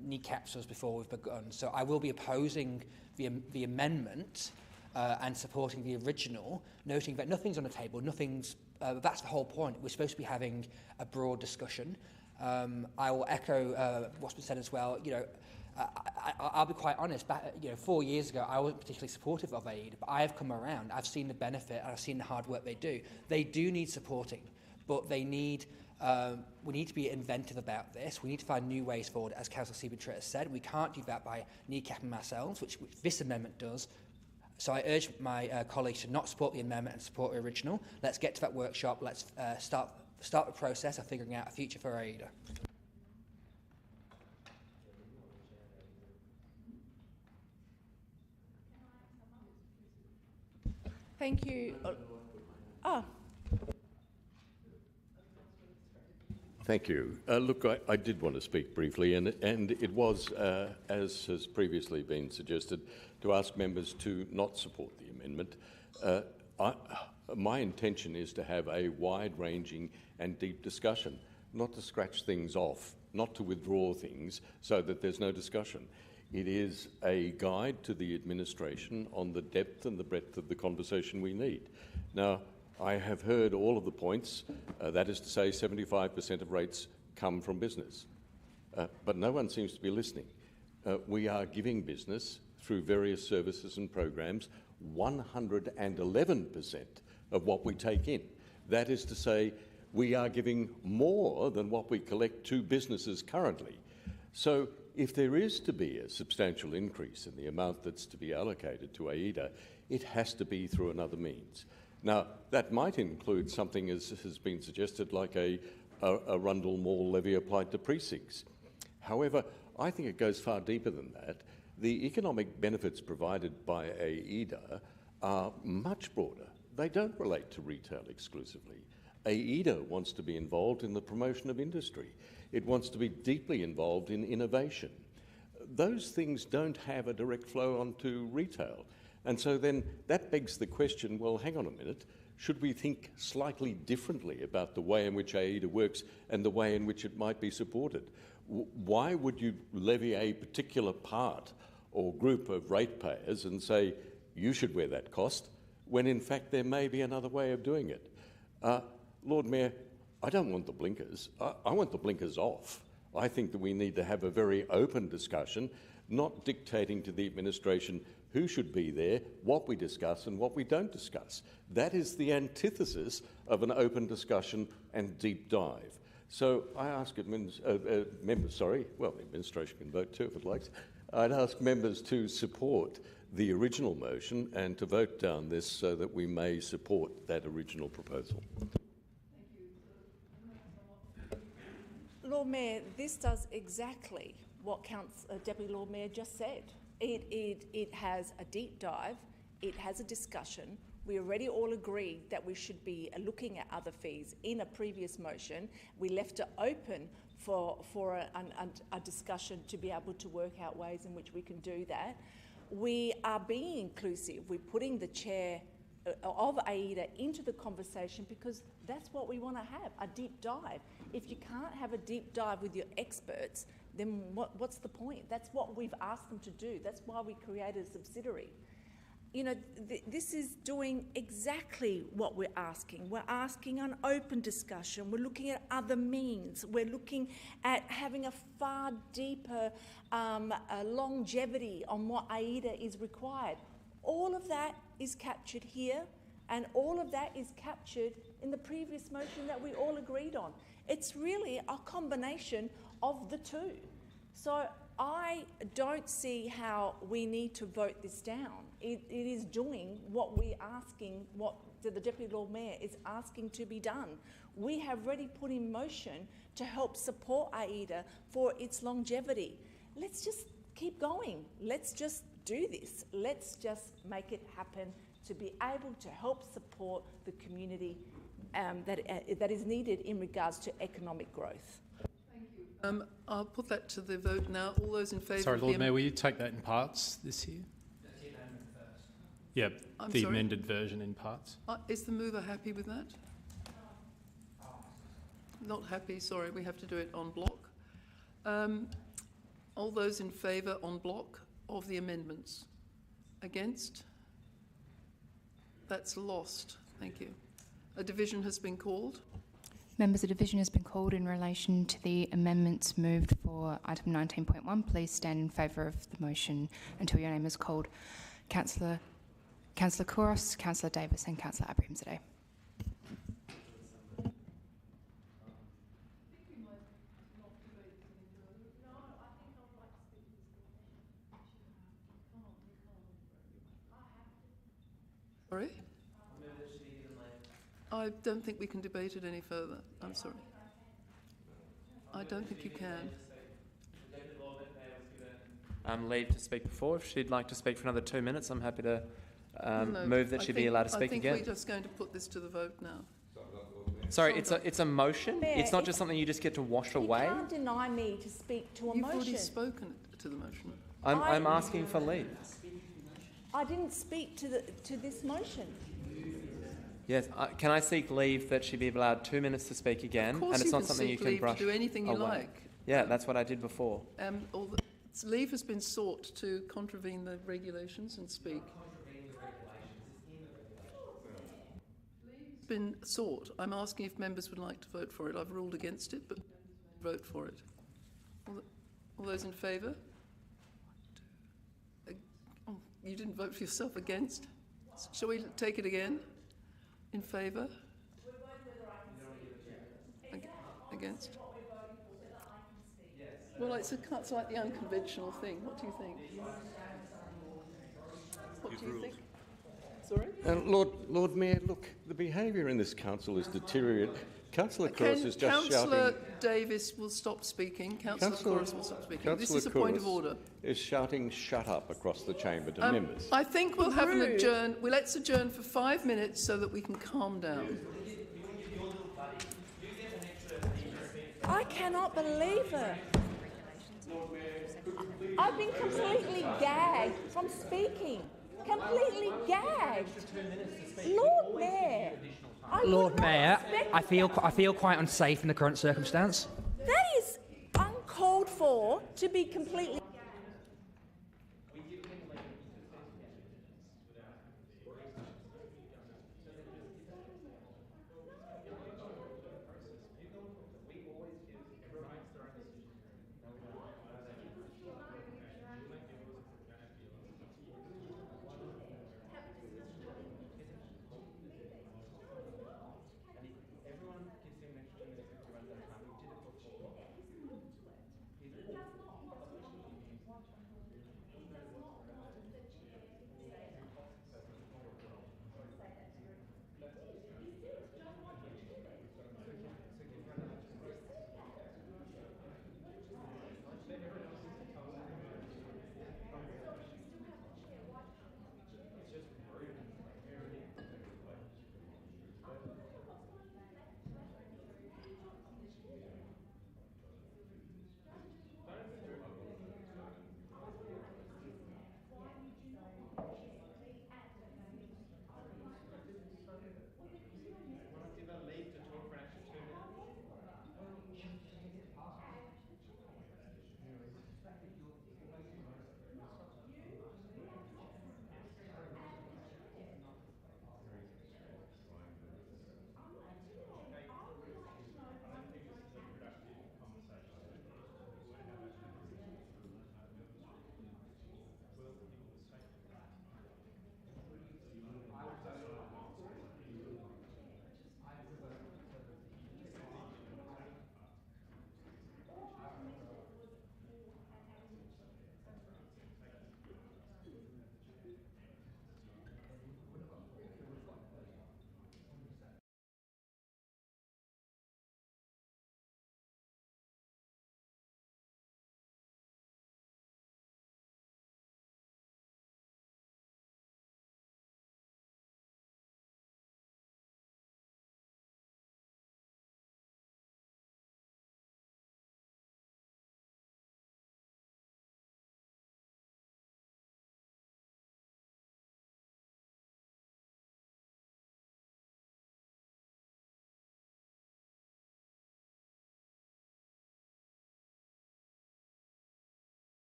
kneecaps us before we've begun. So I will be opposing the amendment and supporting the original, noting that nothing's on the table, nothing's. That's the whole point. We're supposed to be having a broad discussion. I will echo what's been said as well. I'll be quite honest. Back, 4 years ago, I wasn't particularly supportive of AIDA, but I have come around. I've seen the benefit, and I've seen the hard work they do. They do need supporting, but they need. We need to be inventive about this. We need to find new ways forward, as Councillor Siebentreut has said. We can't do that by kneecapping ourselves, which this amendment does. So I urge my colleagues to not support the amendment and support the original. Let's get to that workshop. Let's start the process of figuring out a future for AIDA. Thank you. Thank you. Look, I did want to speak briefly, and it was, as has previously been suggested, to ask members to not support the amendment. My intention is to have a wide-ranging and deep discussion, not to scratch things off, not to withdraw things so that there's no discussion. It is a guide to the administration on the depth and the breadth of the conversation we need. Now, I have heard all of the points, that is to say 75% of rates come from business, but no one seems to be listening. We are giving business, through various services and programs, 111% of what we take in. That is to say, we are giving more than what we collect to businesses currently. So if there is to be a substantial increase in the amount that's to be allocated to AIDA, it has to be through another means. Now, that might include something, as has been suggested, like a Rundle Mall levy applied to precincts. However, I think it goes far deeper than that. The economic benefits provided by AIDA are much broader. They don't relate to retail exclusively. AIDA wants to be involved in the promotion of industry. It wants to be deeply involved in innovation. Those things don't have a direct flow onto retail. And so then that begs the question, well, hang on a minute, should we think slightly differently about the way in which AIDA works and the way in which it might be supported? Why would you levy a particular part or group of ratepayers and say, you should wear that cost, when in fact there may be another way of doing it? Lord Mayor, I don't want the blinkers. I want the blinkers off. I think that we need to have a very open discussion, not dictating to the administration who should be there, what we discuss and what we don't discuss. That is the antithesis of an open discussion and deep dive. So I ask members, well, the administration can vote too if it likes. I'd ask members to support the original motion and to vote down this so that we may support that original proposal. Lord Mayor, this does exactly what Deputy Lord Mayor just said. It has a deep dive, it has a discussion. We already all agreed that we should be looking at other fees in a previous motion. We left it open for a discussion to be able to work out ways in which we can do that. We are being inclusive. We're putting the chair of AIDA into the conversation because that's what we want to have, a deep dive. If you can't have a deep dive with your experts, then what's the point? That's what we've asked them to do. That's why we created a subsidiary. You know, this is doing exactly what we're asking. We're asking an open discussion. We're looking at other means. We're looking at having a far deeper longevity on what AIDA is required. All of that is captured here, and all of that is captured in the previous motion that we all agreed on. It's really a combination of the two. So I don't see how we need to vote this down. It is doing what we're asking, what the Deputy Lord Mayor is asking to be done. We have already put in motion to help support AIDA for its longevity. Let's just keep going. Let's just do this. Let's just make it happen to be able to help support the community that is needed in regards to economic growth. Thank you. I'll put that to the vote now. All those in favour? Sorry, Lord Mayor, will you take that in parts this year? That's the amendment first. Yeah, I'm the sorry? amended version in parts. Is the mover happy with that? Not happy, sorry, we have to do it en bloc. All those in favour en bloc of the amendments? Against? That's lost. Thank you. A division has been called. Members, a division has been called in relation to the amendments moved for item 19.1. Please stand in favour of the motion until your name is called. Councillor Couros, Councillor Davis and Councillor Abrahimzadeh. Sorry? I don't think we can debate it any further. I'm sorry. I don't think you can. Leave to speak before. If she'd like to speak for another 2 minutes, I'm happy to move that she'd be allowed to speak again. I think we're just going to put this to the vote now. Sorry, it's a motion. Mayor, it's not just something you just get to wash away. You can't deny me to speak to a You've motion. already spoken to the motion. I'm asking for leave. I didn't speak to this motion. Yes, can I seek leave that she be allowed 2 minutes to speak again, and it's not something you can brush to do anything you away. like. Yeah, that's what I did before. Leave has been sought to contravene the regulations and speak. It's been sought. I'm asking if members would like to vote for it. I've ruled against it, but vote for it. All those in favour? Oh, you didn't vote for yourself. Against? Shall we take it again? In favour? Against? Well, it's like the unconventional thing. What do you think? What do you think? Sorry? Lord Mayor, look, the behaviour in this council is deteriorating. Councillor Couros is just Councillor shouting. Davis will stop speaking. Councillor Couros will stop speaking. This is a Councillor point of Couros order. is shouting "shut up" across the chamber to members. I think we'll have an adjourn. Let's adjourn for 5 minutes so that we can calm down. I cannot believe it. I've been completely gagged from speaking. completely gagged. Lord Mayor, Lord Mayor, I feel quite unsafe in the current circumstance. that is uncalled for to be completely.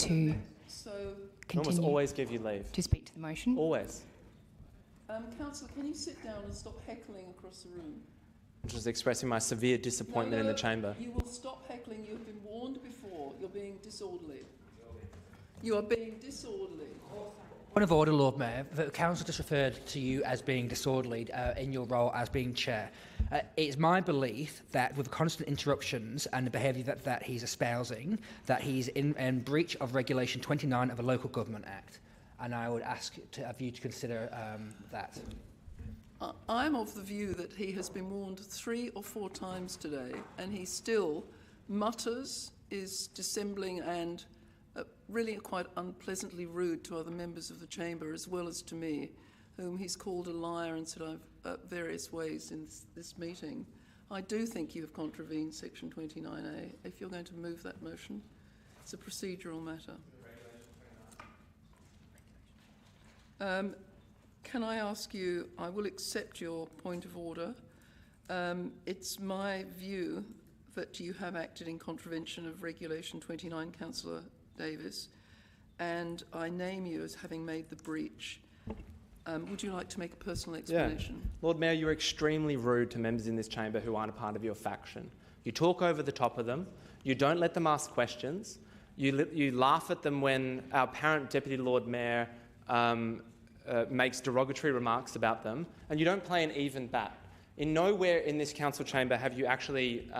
to So, I almost continue always give you leave. to speak to the motion? Always. Councillor, can you sit down and stop heckling across the room? Just expressing my severe disappointment in the chamber. You will stop heckling. You've been warned before. You're being disorderly. You are being disorderly. Point of order, Lord Mayor. The council just referred to you as being disorderly in your role as being chair. It's my belief that with the constant interruptions and the behaviour that he's espousing, that he's in breach of Regulation 29 of the Local Government Act. And I would ask of you to consider that. I'm of the view that he has been warned 3 or 4 times today, and he still mutters, is dissembling and really quite unpleasantly rude to other members of the chamber as well as to me, whom he's called a liar and said I've various ways in this meeting. I do think you have contravened Section 29A. If you're going to move that motion, it's a procedural matter. Can I ask you, I will accept your point of order. It's my view that you have acted in contravention of Regulation 29, Councillor Davis, and I name you as having made the breach. Would you like to make a personal explanation? Yeah. Lord Mayor, you're extremely rude to members in this chamber who aren't a part of your faction. You talk over the top of them. You don't let them ask questions. You laugh at them when our apparent Deputy Lord Mayor makes derogatory remarks about them, and you don't play an even bat. In nowhere in this council chamber have you actually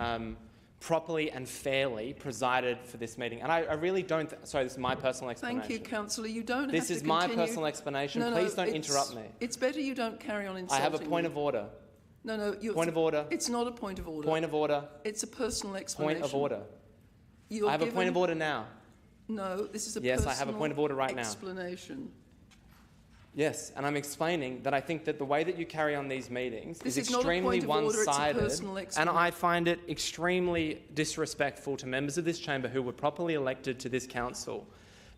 properly and fairly presided for this meeting. And I really don't... Sorry, this is my personal explanation. Thank you, Councillor. You don't This have is to my continue. personal explanation. No, Please don't interrupt me. It's better you don't carry on insulting I have a point me. of order. No, Point of order. It's not a point of order. Point of order. It's a personal explanation. Point of order. You're I have a point of order now. No, this is a Yes, personal I have a point of order right now. explanation. Yes, and I'm explaining that I think that the way that you carry on these meetings This is is not a extremely point of order, it's a one-sided, personal and explanation. I find it extremely disrespectful to members of this chamber who were properly elected to this council.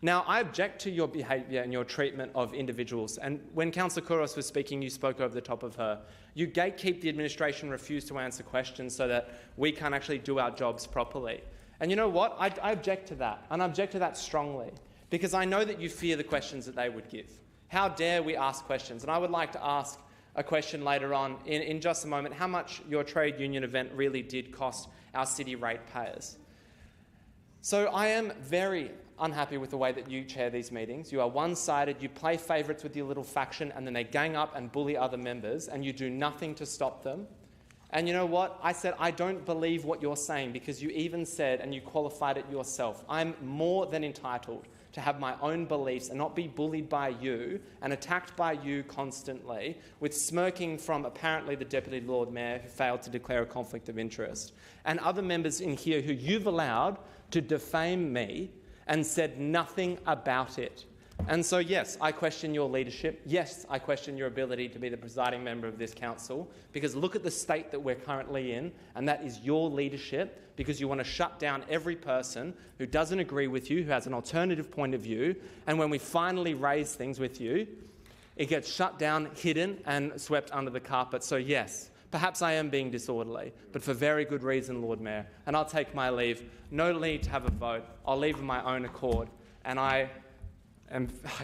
Now, I object to your behaviour and your treatment of individuals, and when Councillor Kouros was speaking, you spoke over the top of her. You gatekeep the administration, refuse to answer questions so that we can't actually do our jobs properly. And you know what? I object to that, and I object to that strongly, because I know that you fear the questions that they would give. How dare we ask questions? And I would like to ask a question later on in just a moment, how much your trade union event really did cost our city ratepayers. So I am very unhappy with the way that you chair these meetings. You are one-sided, you play favourites with your little faction, and then they gang up and bully other members, and you do nothing to stop them. And you know what? I said, I don't believe what you're saying, because you even said, and you qualified it yourself, I'm more than entitled to have my own beliefs and not be bullied by you and attacked by you constantly, with smirking from apparently the Deputy Lord Mayor who failed to declare a conflict of interest, and other members in here who you've allowed to defame me and said nothing about it. And so, yes, I question your leadership. Yes, I question your ability to be the presiding member of this council, because look at the state that we're currently in, and that is your leadership, because you want to shut down every person who doesn't agree with you, who has an alternative point of view, and when we finally raise things with you, it gets shut down, hidden, and swept under the carpet. So, yes, perhaps I am being disorderly, but for very good reason, Lord Mayor, and I'll take my leave. No need to have a vote. I'll leave of my own accord, and I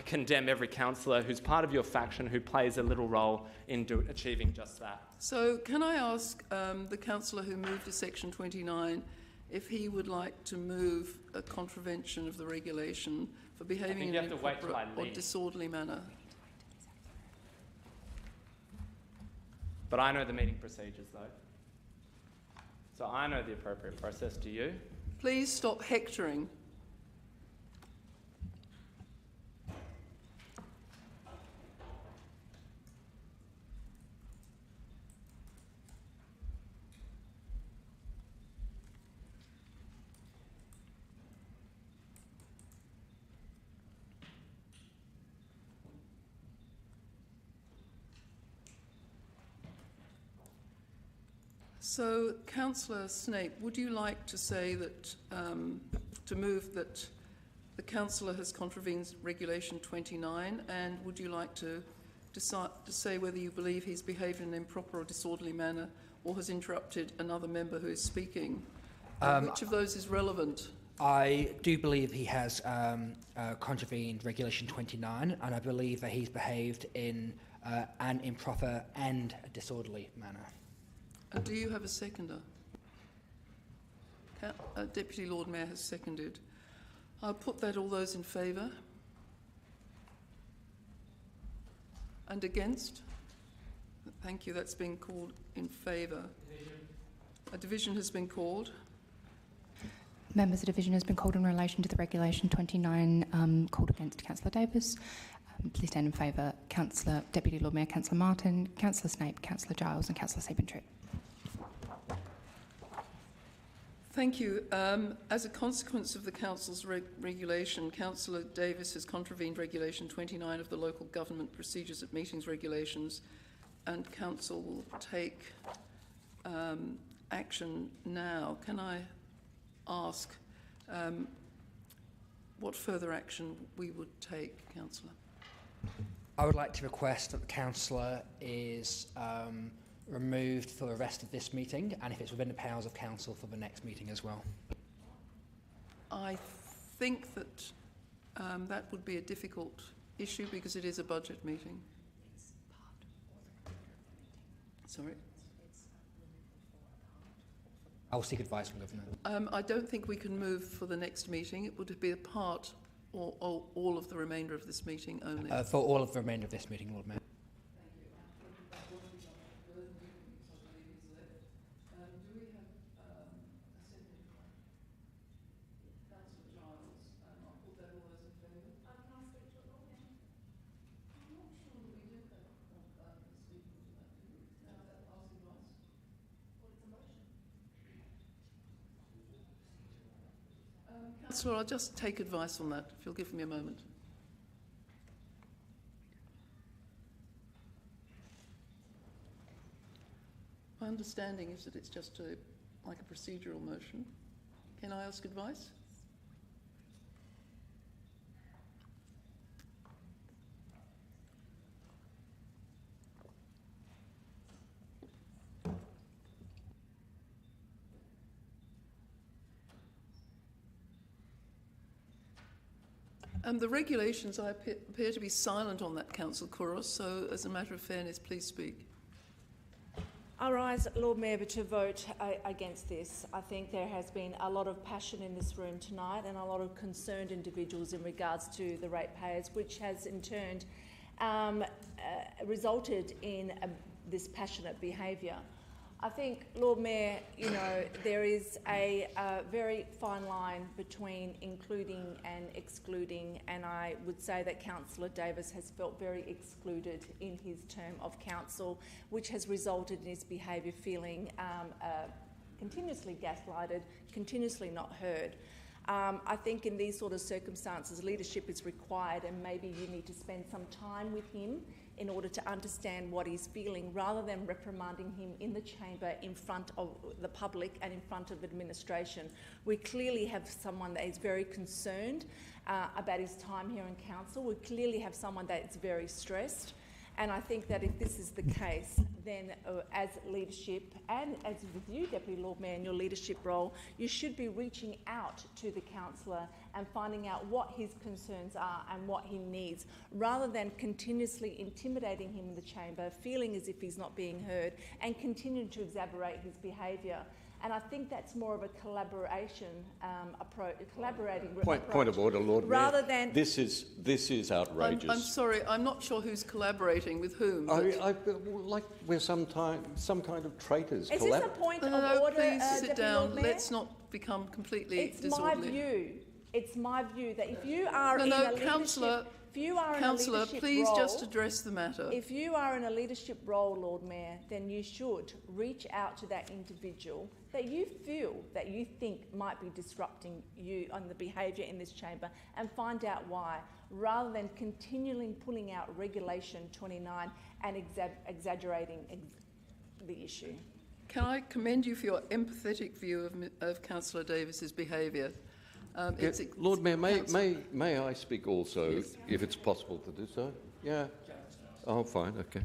condemn every councillor who's part of your faction who plays a little role in achieving just that. So can I ask the councillor who moved to Section 29 if he would like to move a contravention of the regulation for behaving in an improper or disorderly manner? But I know the meeting procedures, though. So I know the appropriate process. Do you? Please stop hectoring. So, Councillor Snape, would you like to say that, to move that the councillor has contravened Regulation 29, and would you like to decide to say whether you believe he's behaved in an improper or disorderly manner or has interrupted another member who is speaking? Which of those is relevant? I do believe he has contravened Regulation 29, and I believe that he's behaved in an improper and disorderly manner. Do you have a seconder? Deputy Lord Mayor has seconded. I'll put that. All those in favour? And against? Thank you. That's been called in favour. A division has been called. Members, a division has been called in relation to the Regulation 29 called against Councillor Davis. Please stand in favour. Deputy Lord Mayor Councillor Martin, Councillor Snape, Councillor Giles and Councillor Sabin. Thank you. As a consequence of the Council's regulation, Councillor Davis has contravened Regulation 29 of the Local Government Procedures at Meetings Regulations, and Council will take action now. Can I ask what further action we would take, Councillor? I would like to request that the councillor is removed for the rest of this meeting, and if it's within the powers of council, for the next meeting as well. I think that that would be a difficult issue because it is a budget meeting. Sorry? I'll seek advice from Governor. I don't think we can move for the next meeting. It would be a part or all of the remainder of this meeting only. For all of the remainder of this meeting, Lord Mayor. Councillor, I'll just take advice on that, if you'll give me a moment. My understanding is that it's just like a procedural motion. Can I ask advice? The regulations appear to be silent on that, Councillor Couros, so as a matter of fairness, please speak. I rise, Lord Mayor, to vote against this. I think there has been a lot of passion in this room tonight and a lot of concerned individuals in regards to the ratepayers, which has in turn resulted in this passionate behaviour. I think, Lord Mayor, you know, there is a very fine line between including and excluding, and I would say that Councillor Davis has felt very excluded in his term of council, which has resulted in his behaviour feeling continuously gaslighted, continuously not heard. I think in these sort of circumstances, leadership is required, and maybe you need to spend some time with him in order to understand what he's feeling, rather than reprimanding him in the chamber in front of the public and in front of administration. We clearly have someone that is very concerned about his time here in council. We clearly have someone that is very stressed. And I think that if this is the case, then as leadership and as with you, Deputy Lord Mayor, in your leadership role, you should be reaching out to the councillor and finding out what his concerns are and what he needs, rather than continuously intimidating him in the chamber, feeling as if he's not being heard, and continuing to exacerbate his behaviour. And I think that's more of a collaboration approach, Point of order, Lord Mayor. Rather than this is outrageous. I'm sorry, I'm not sure who's collaborating with whom. Like we're some kind of traitors. Is this a point of order? Please sit down. Mayor? Let's not become completely disorderly. It's my view that if you are in a leadership, if you are in a leadership please role, just address the matter. If you are in a leadership role, Lord Mayor, then you should reach out to that individual that you feel, that you think might be disrupting you on the behaviour in this chamber, and find out why, rather than continually pulling out Regulation 29 and exaggerating the issue. Can I commend you for your empathetic view of Councillor Davis's behaviour? Lord Mayor, may I speak also, yes, if it's possible to do so? Yeah. Oh, fine, okay.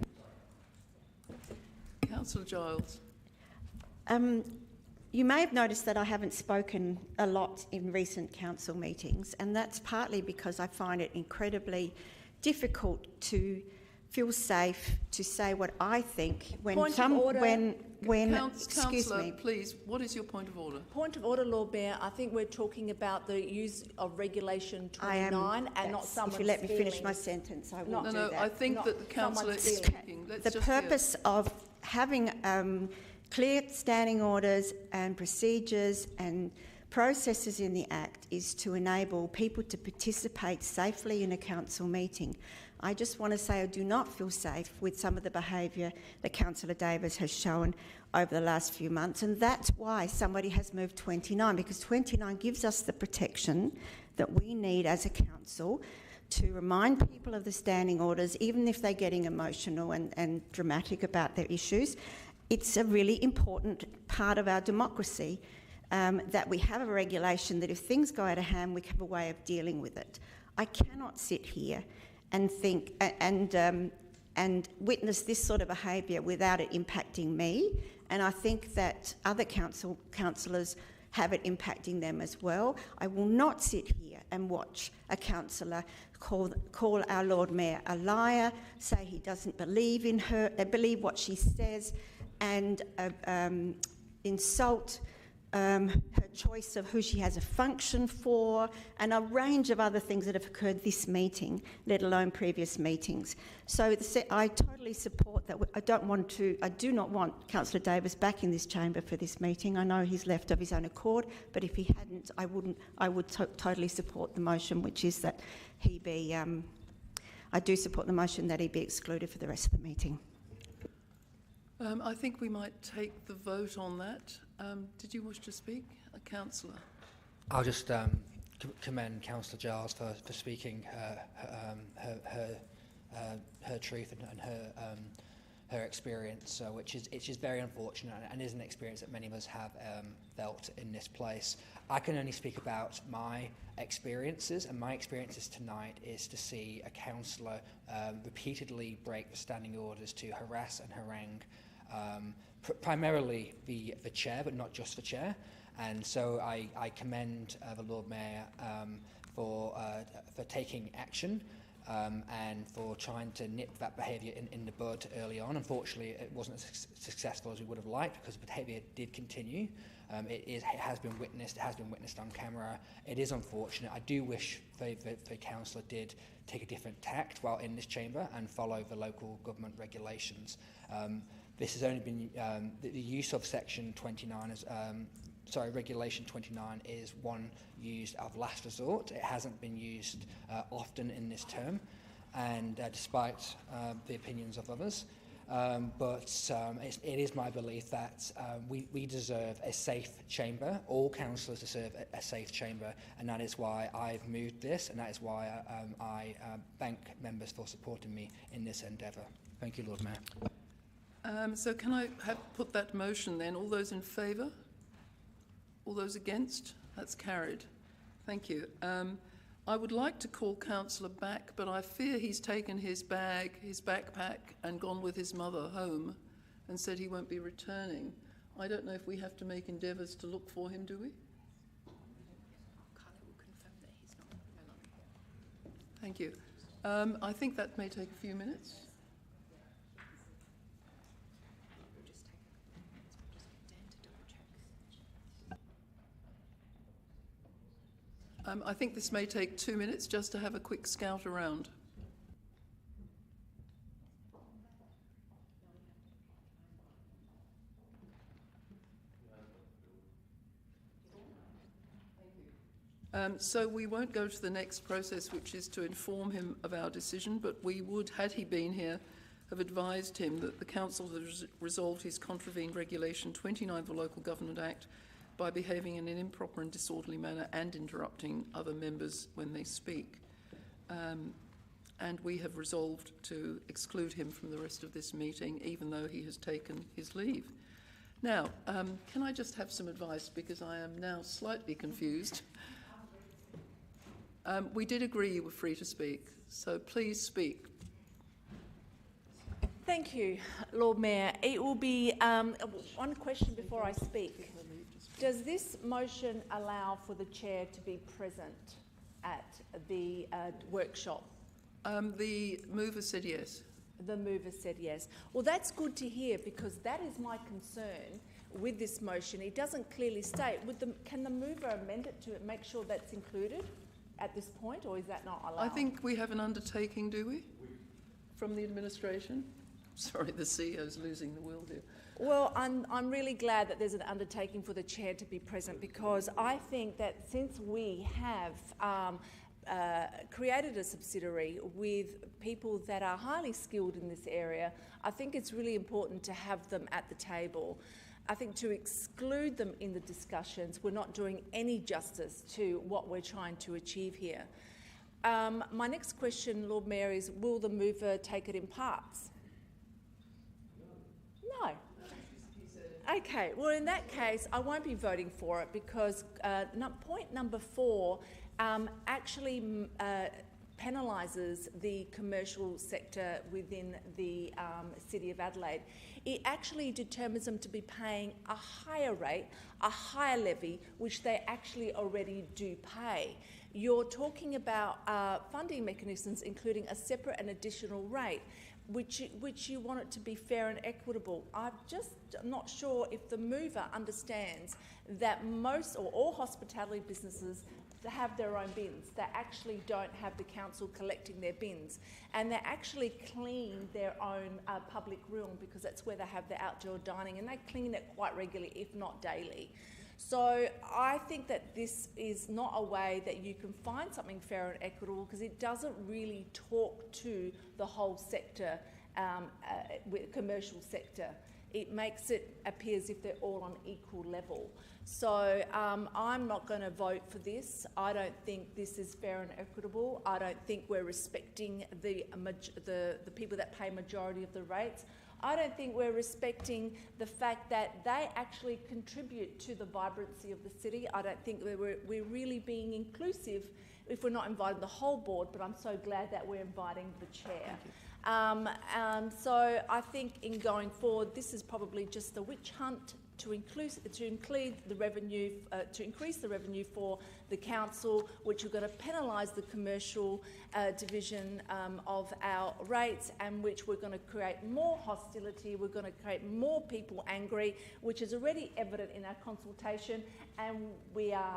Councillor Giles. You may have noticed that I haven't spoken a lot in recent council meetings, and that's partly because I find it incredibly difficult to feel safe to say what I think when excuse me, please, what is your point of order? Point of order, Lord Mayor. I think we're talking about the use of Regulation 29 and not someone. If you let me finish my sentence, I will do that. I think that the councillor is speaking. The purpose of having clear standing orders and procedures and processes in the Act is to enable people to participate safely in a council meeting. I just want to say I do not feel safe with some of the behaviour that Councillor Davis has shown over the last few months, and that's why somebody has moved 29, because 29 gives us the protection that we need as a council to remind people of the standing orders, even if they're getting emotional and dramatic about their issues. It's a really important part of our democracy that we have a regulation that if things go out of hand, we have a way of dealing with it. I cannot sit here and think and witness this sort of behaviour without it impacting me, and I think that other councillors have it impacting them as well. I will not sit here and watch a councillor call our Lord Mayor a liar, say he doesn't believe in her, believe what she says, and insult her choice of who she has a function for, and a range of other things that have occurred this meeting, let alone previous meetings. So I totally support that. I do not want Councillor Davis back in this chamber for this meeting. I know he's left of his own accord, but if he hadn't, I would totally support the motion, which is that he be. I do support the motion that he be excluded for the rest of the meeting. I think we might take the vote on that. Did you wish to speak, Councillor? I'll just commend Councillor Giles for speaking her truth and her experience, which is very unfortunate and is an experience that many of us have felt in this place. I can only speak about my experiences, and my experiences tonight is to see a councillor repeatedly break the standing orders to harass and harangue primarily the chair, but not just the chair. And so I commend the Lord Mayor for taking action and for trying to nip that behaviour in the bud early on. Unfortunately, it wasn't as successful as we would have liked, because the behaviour did continue. It has been witnessed. It has been witnessed on camera. It is unfortunate. I do wish the councillor did take a different tact while in this chamber and follow the local government regulations. This has only been the use of Section 29 as Regulation 29 is one used of last resort. It hasn't been used often in this term, and despite the opinions of others. But it is my belief that we deserve a safe chamber. All councillors deserve a safe chamber, and that is why I've moved this, and that is why I thank members for supporting me in this endeavour. Thank you, Lord Mayor. So can I put that motion then? All those in favour? All those against? That's carried. Thank you. I would like to call Councillor back, but I fear he's taken his backpack, and gone with his mother home and said he won't be returning. I don't know if we have to make endeavours to look for him, do we? Carly will confirm that he's no longer here. Thank you. I think that may take a few minutes. I think this may take 2 minutes just to have a quick scout around. So we won't go to the next process, which is to inform him of our decision, but we would, had he been here, have advised him that the Council has resolved his contravened Regulation 29 of the Local Government Act by behaving in an improper and disorderly manner and interrupting other members when they speak. And we have resolved to exclude him from the rest of this meeting, even though he has taken his leave. Now, can I just have some advice, because I am now slightly confused. We did agree you were free to speak, so please speak. Thank you, Lord Mayor. It will be one question before I speak. Does this motion allow for the chair to be present at the workshop? The mover said yes. The mover said yes. Well, that's good to hear, because that is my concern with this motion. It doesn't clearly state. Can the mover amend it to make sure that's included at this point, or is that not allowed? I think we have an undertaking, do we? From the administration? Sorry, the CEO's losing the will here. Well, I'm really glad that there's an undertaking for the chair to be present, because I think that since we have created a subsidiary with people that are highly skilled in this area, I think it's really important to have them at the table. I think to exclude them in the discussions, we're not doing any justice to what we're trying to achieve here. My next question, Lord Mayor, is will the mover take it in parts? No. Okay, well in that case I won't be voting for it, because point number 4 actually penalises the commercial sector within the City of Adelaide. It actually determines them to be paying a higher rate, a higher levy, which they actually already do pay. You're talking about funding mechanisms, including a separate and additional rate, which you want it to be fair and equitable. I'm just not sure if the mover understands that most or all hospitality businesses have their own bins. They actually don't have the council collecting their bins, and they actually clean their own public room, because that's where they have the outdoor dining, and they clean it quite regularly, if not daily. So I think that this is not a way that you can find something fair and equitable, because it doesn't really talk to the whole sector, commercial sector. It makes it appear as if they're all on equal level. So I'm not going to vote for this. I don't think this is fair and equitable. I don't think we're respecting the people that pay majority of the rates. I don't think we're respecting the fact that they actually contribute to the vibrancy of the city. I don't think we're really being inclusive if we're not inviting the whole board, but I'm so glad that we're inviting the chair. So I think in going forward, this is probably just a witch hunt to increase the revenue for the council, which are going to penalise the commercial division of our rates, and which we're going to create more hostility. We're going to create more people angry, which is already evident in our consultation, and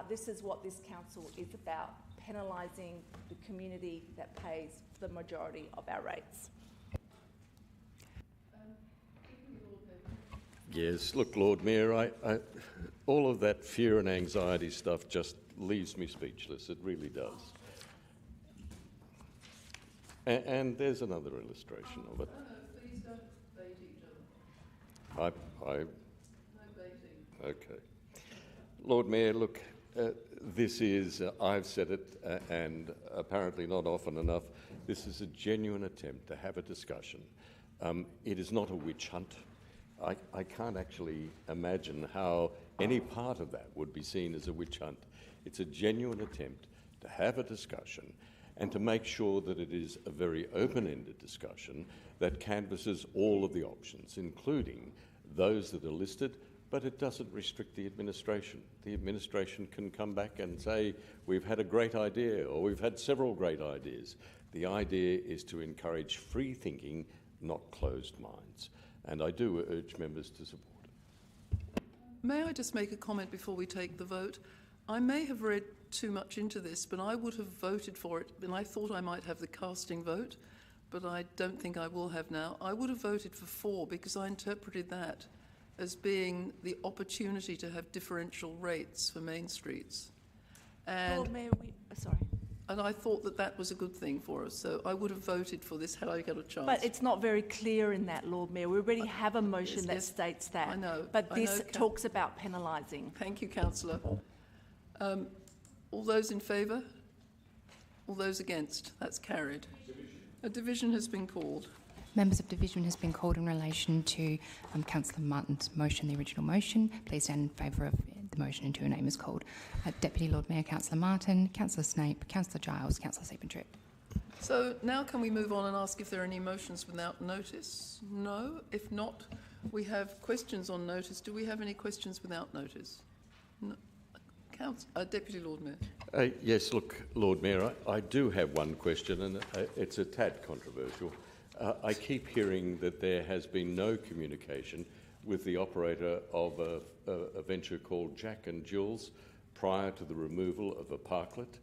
this is what this council is about, penalising the community that pays the majority of our rates. Yes, look, Lord Mayor, all of that fear and anxiety stuff just leaves me speechless. It really does. And there's another illustration of it. No, please don't bait each other. No baiting. Okay. Lord Mayor, look, this is, I've said it, and apparently not often enough, this is a genuine attempt to have a discussion. It is not a witch hunt. I can't actually imagine how any part of that would be seen as a witch hunt. It's a genuine attempt to have a discussion and to make sure that it is a very open-ended discussion that canvasses all of the options, including those that are listed, but it doesn't restrict the administration. The administration can come back and say, we've had a great idea, or we've had several great ideas. The idea is to encourage free thinking, not closed minds. And I do urge members to support it. May I just make a comment before we take the vote? I may have read too much into this, but I would have voted for it, and I thought I might have the casting vote, but I don't think I will have now. I would have voted for 4 because I interpreted that as being the opportunity to have differential rates for main streets. And, Lord Mayor, sorry. And I thought that that was a good thing for us, so I would have voted for this had I got a chance. But it's not very clear in that, Lord Mayor. We already have a motion that states that. I know. But this talks about penalising. Thank you, Councillor. All those in favour? All those against? That's carried. A division has been called. Members of division has been called in relation to Councillor Martin's motion, the original motion. Please stand in favour of the motion until your name is called. Deputy Lord Mayor, Councillor Martin, Councillor Snape, Councillor Giles, Councillor Civic. So now can we move on and ask if there are any motions without notice? No. If not, we have questions on notice. Do we have any questions without notice? No. Deputy Lord Mayor. Yes, look, Lord Mayor, I do have one question, and it's a tad controversial. I keep hearing that there has been no communication with the operator of a venture called Jack and Jill's prior to the removal of a parklet.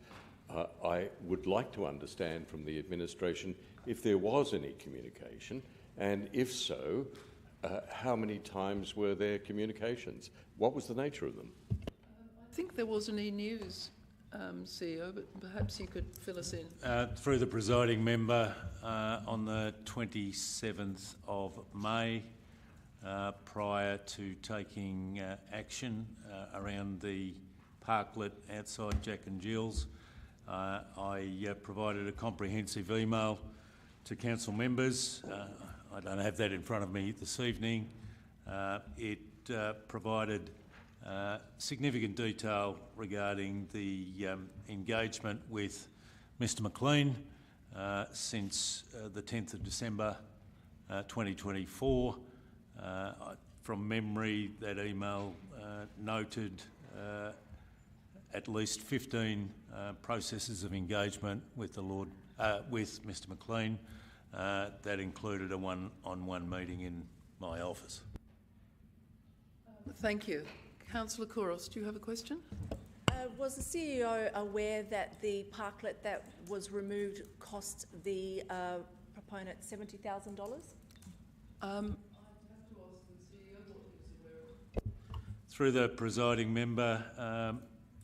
I would like to understand from the administration if there was any communication, and if so, how many times were there communications? What was the nature of them? I think there was an e-news CEO, but perhaps you could fill us in. Through the presiding member, on the 27th of May, prior to taking action around the parklet outside Jack and Jill's, I provided a comprehensive email to council members. I don't have that in front of me this evening. It provided significant detail regarding the engagement with Mr McLean since the 10th of December 2024. From memory, that email noted at least 15 processes of engagement with with Mr McLean. That included a one-on-one meeting in my office. Thank you. Councillor Kouros, do you have a question? Was the CEO aware that the parklet that was removed cost the proponent $70,000? Through the presiding member,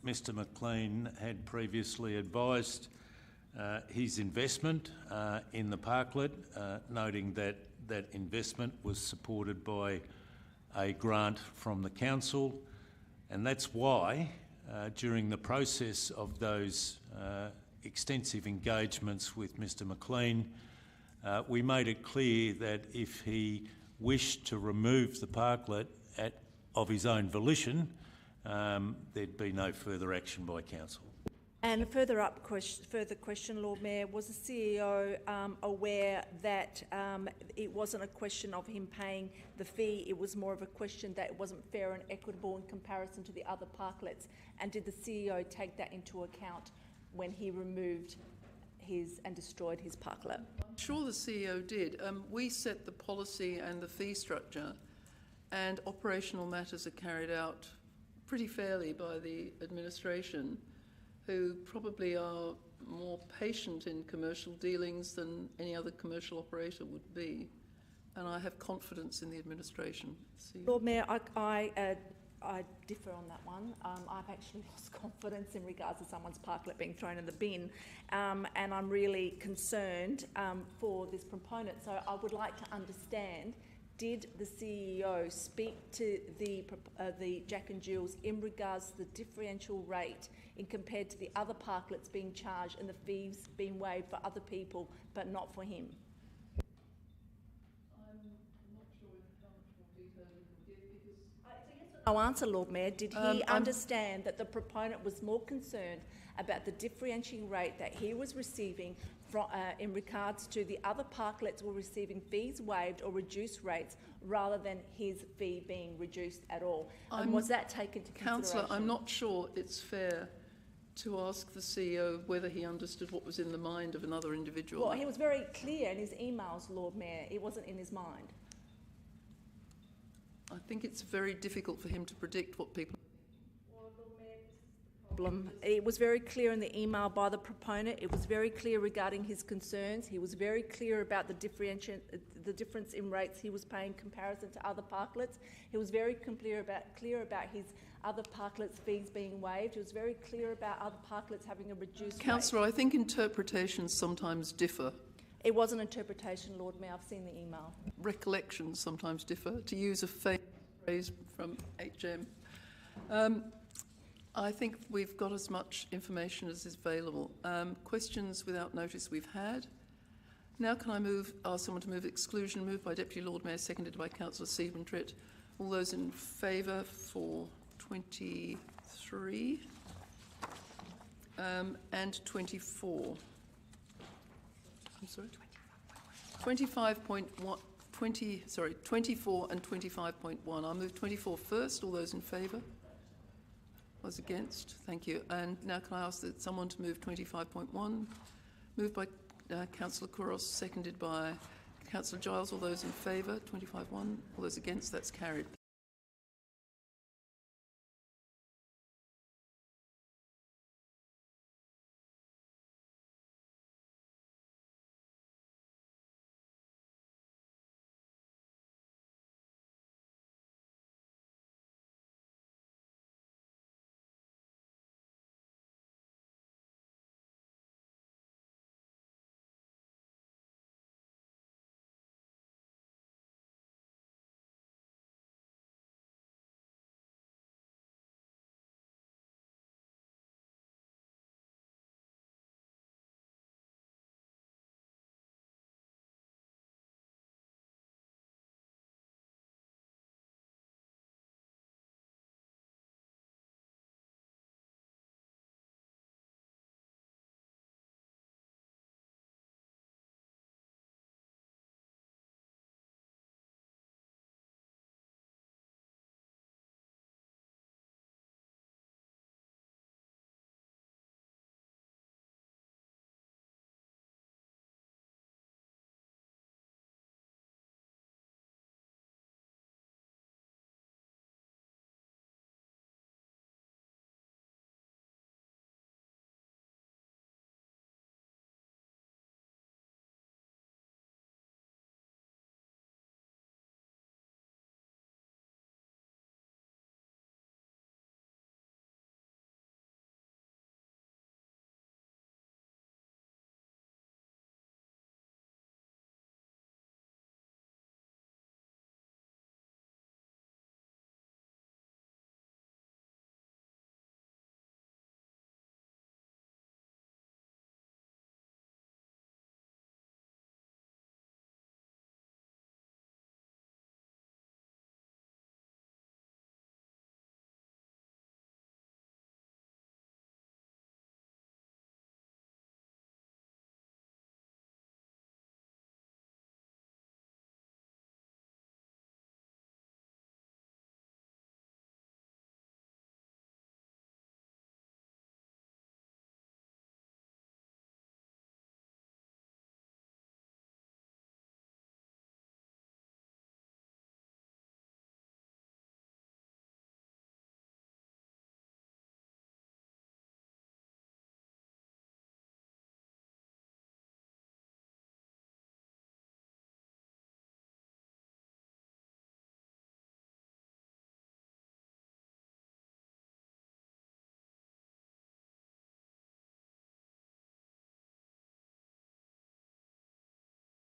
Mr McLean had previously advised his investment in the parklet, noting that that investment was supported by a grant from the council, and that's why during the process of those extensive engagements with Mr McLean, we made it clear that if he wished to remove the parklet of his own volition, there'd be no further action by council. And a further question, Lord Mayor, was the CEO aware that it wasn't a question of him paying the fee, it was more of a question that it wasn't fair and equitable in comparison to the other parklets? And did the CEO take that into account when he removed and destroyed his parklet? I'm sure the CEO did. We set the policy and the fee structure, and operational matters are carried out pretty fairly by the administration, who probably are more patient in commercial dealings than any other commercial operator would be. And I have confidence in the administration. Lord Mayor, I differ on that one. I've actually lost confidence in regards to someone's parklet being thrown in the bin, and I'm really concerned for this proponent. So I would like to understand, did the CEO speak to the Jack and Jill's in regards to the differential rate in compared to the other parklets being charged and the fees being waived for other people but not for him? I'm not sure how much more detail you can give, because... No answer, Lord Mayor. Did he understand that the proponent was more concerned about the differentiating rate that he was receiving in regards to the other parklets were receiving fees waived or reduced rates rather than his fee being reduced at all? And was that taken into consideration? Councillor, I'm not sure it's fair to ask the CEO whether he understood what was in the mind of another individual. Well, he was very clear in his emails, Lord Mayor. It wasn't in his mind. I think it's very difficult for him to predict what people... It was very clear in the email by the proponent. It was very clear regarding his concerns. He was very clear about the difference in rates he was paying in comparison to other parklets. He was very clear about his other parklets' fees being waived. He was very clear about other parklets having a reduced Councillor, rate. I think interpretations sometimes differ. It was an interpretation, Lord Mayor. I've seen the email. Recollections sometimes differ, to use a phrase from HM. I think we've got as much information as is available. Questions without notice we've had. Now can I ask someone to move exclusion, moved by Deputy Lord Mayor, seconded by Councillor Siebentritt. All those in favour for 23 and 24. I'm sorry? 24 and 25.1. I'll move 24 first. All those in favour? Those against? Thank you. And now can I ask that someone to move 25.1? Moved by Councillor Couros, seconded by Councillor Giles. All those in favour, 25.1. All those against? That's carried.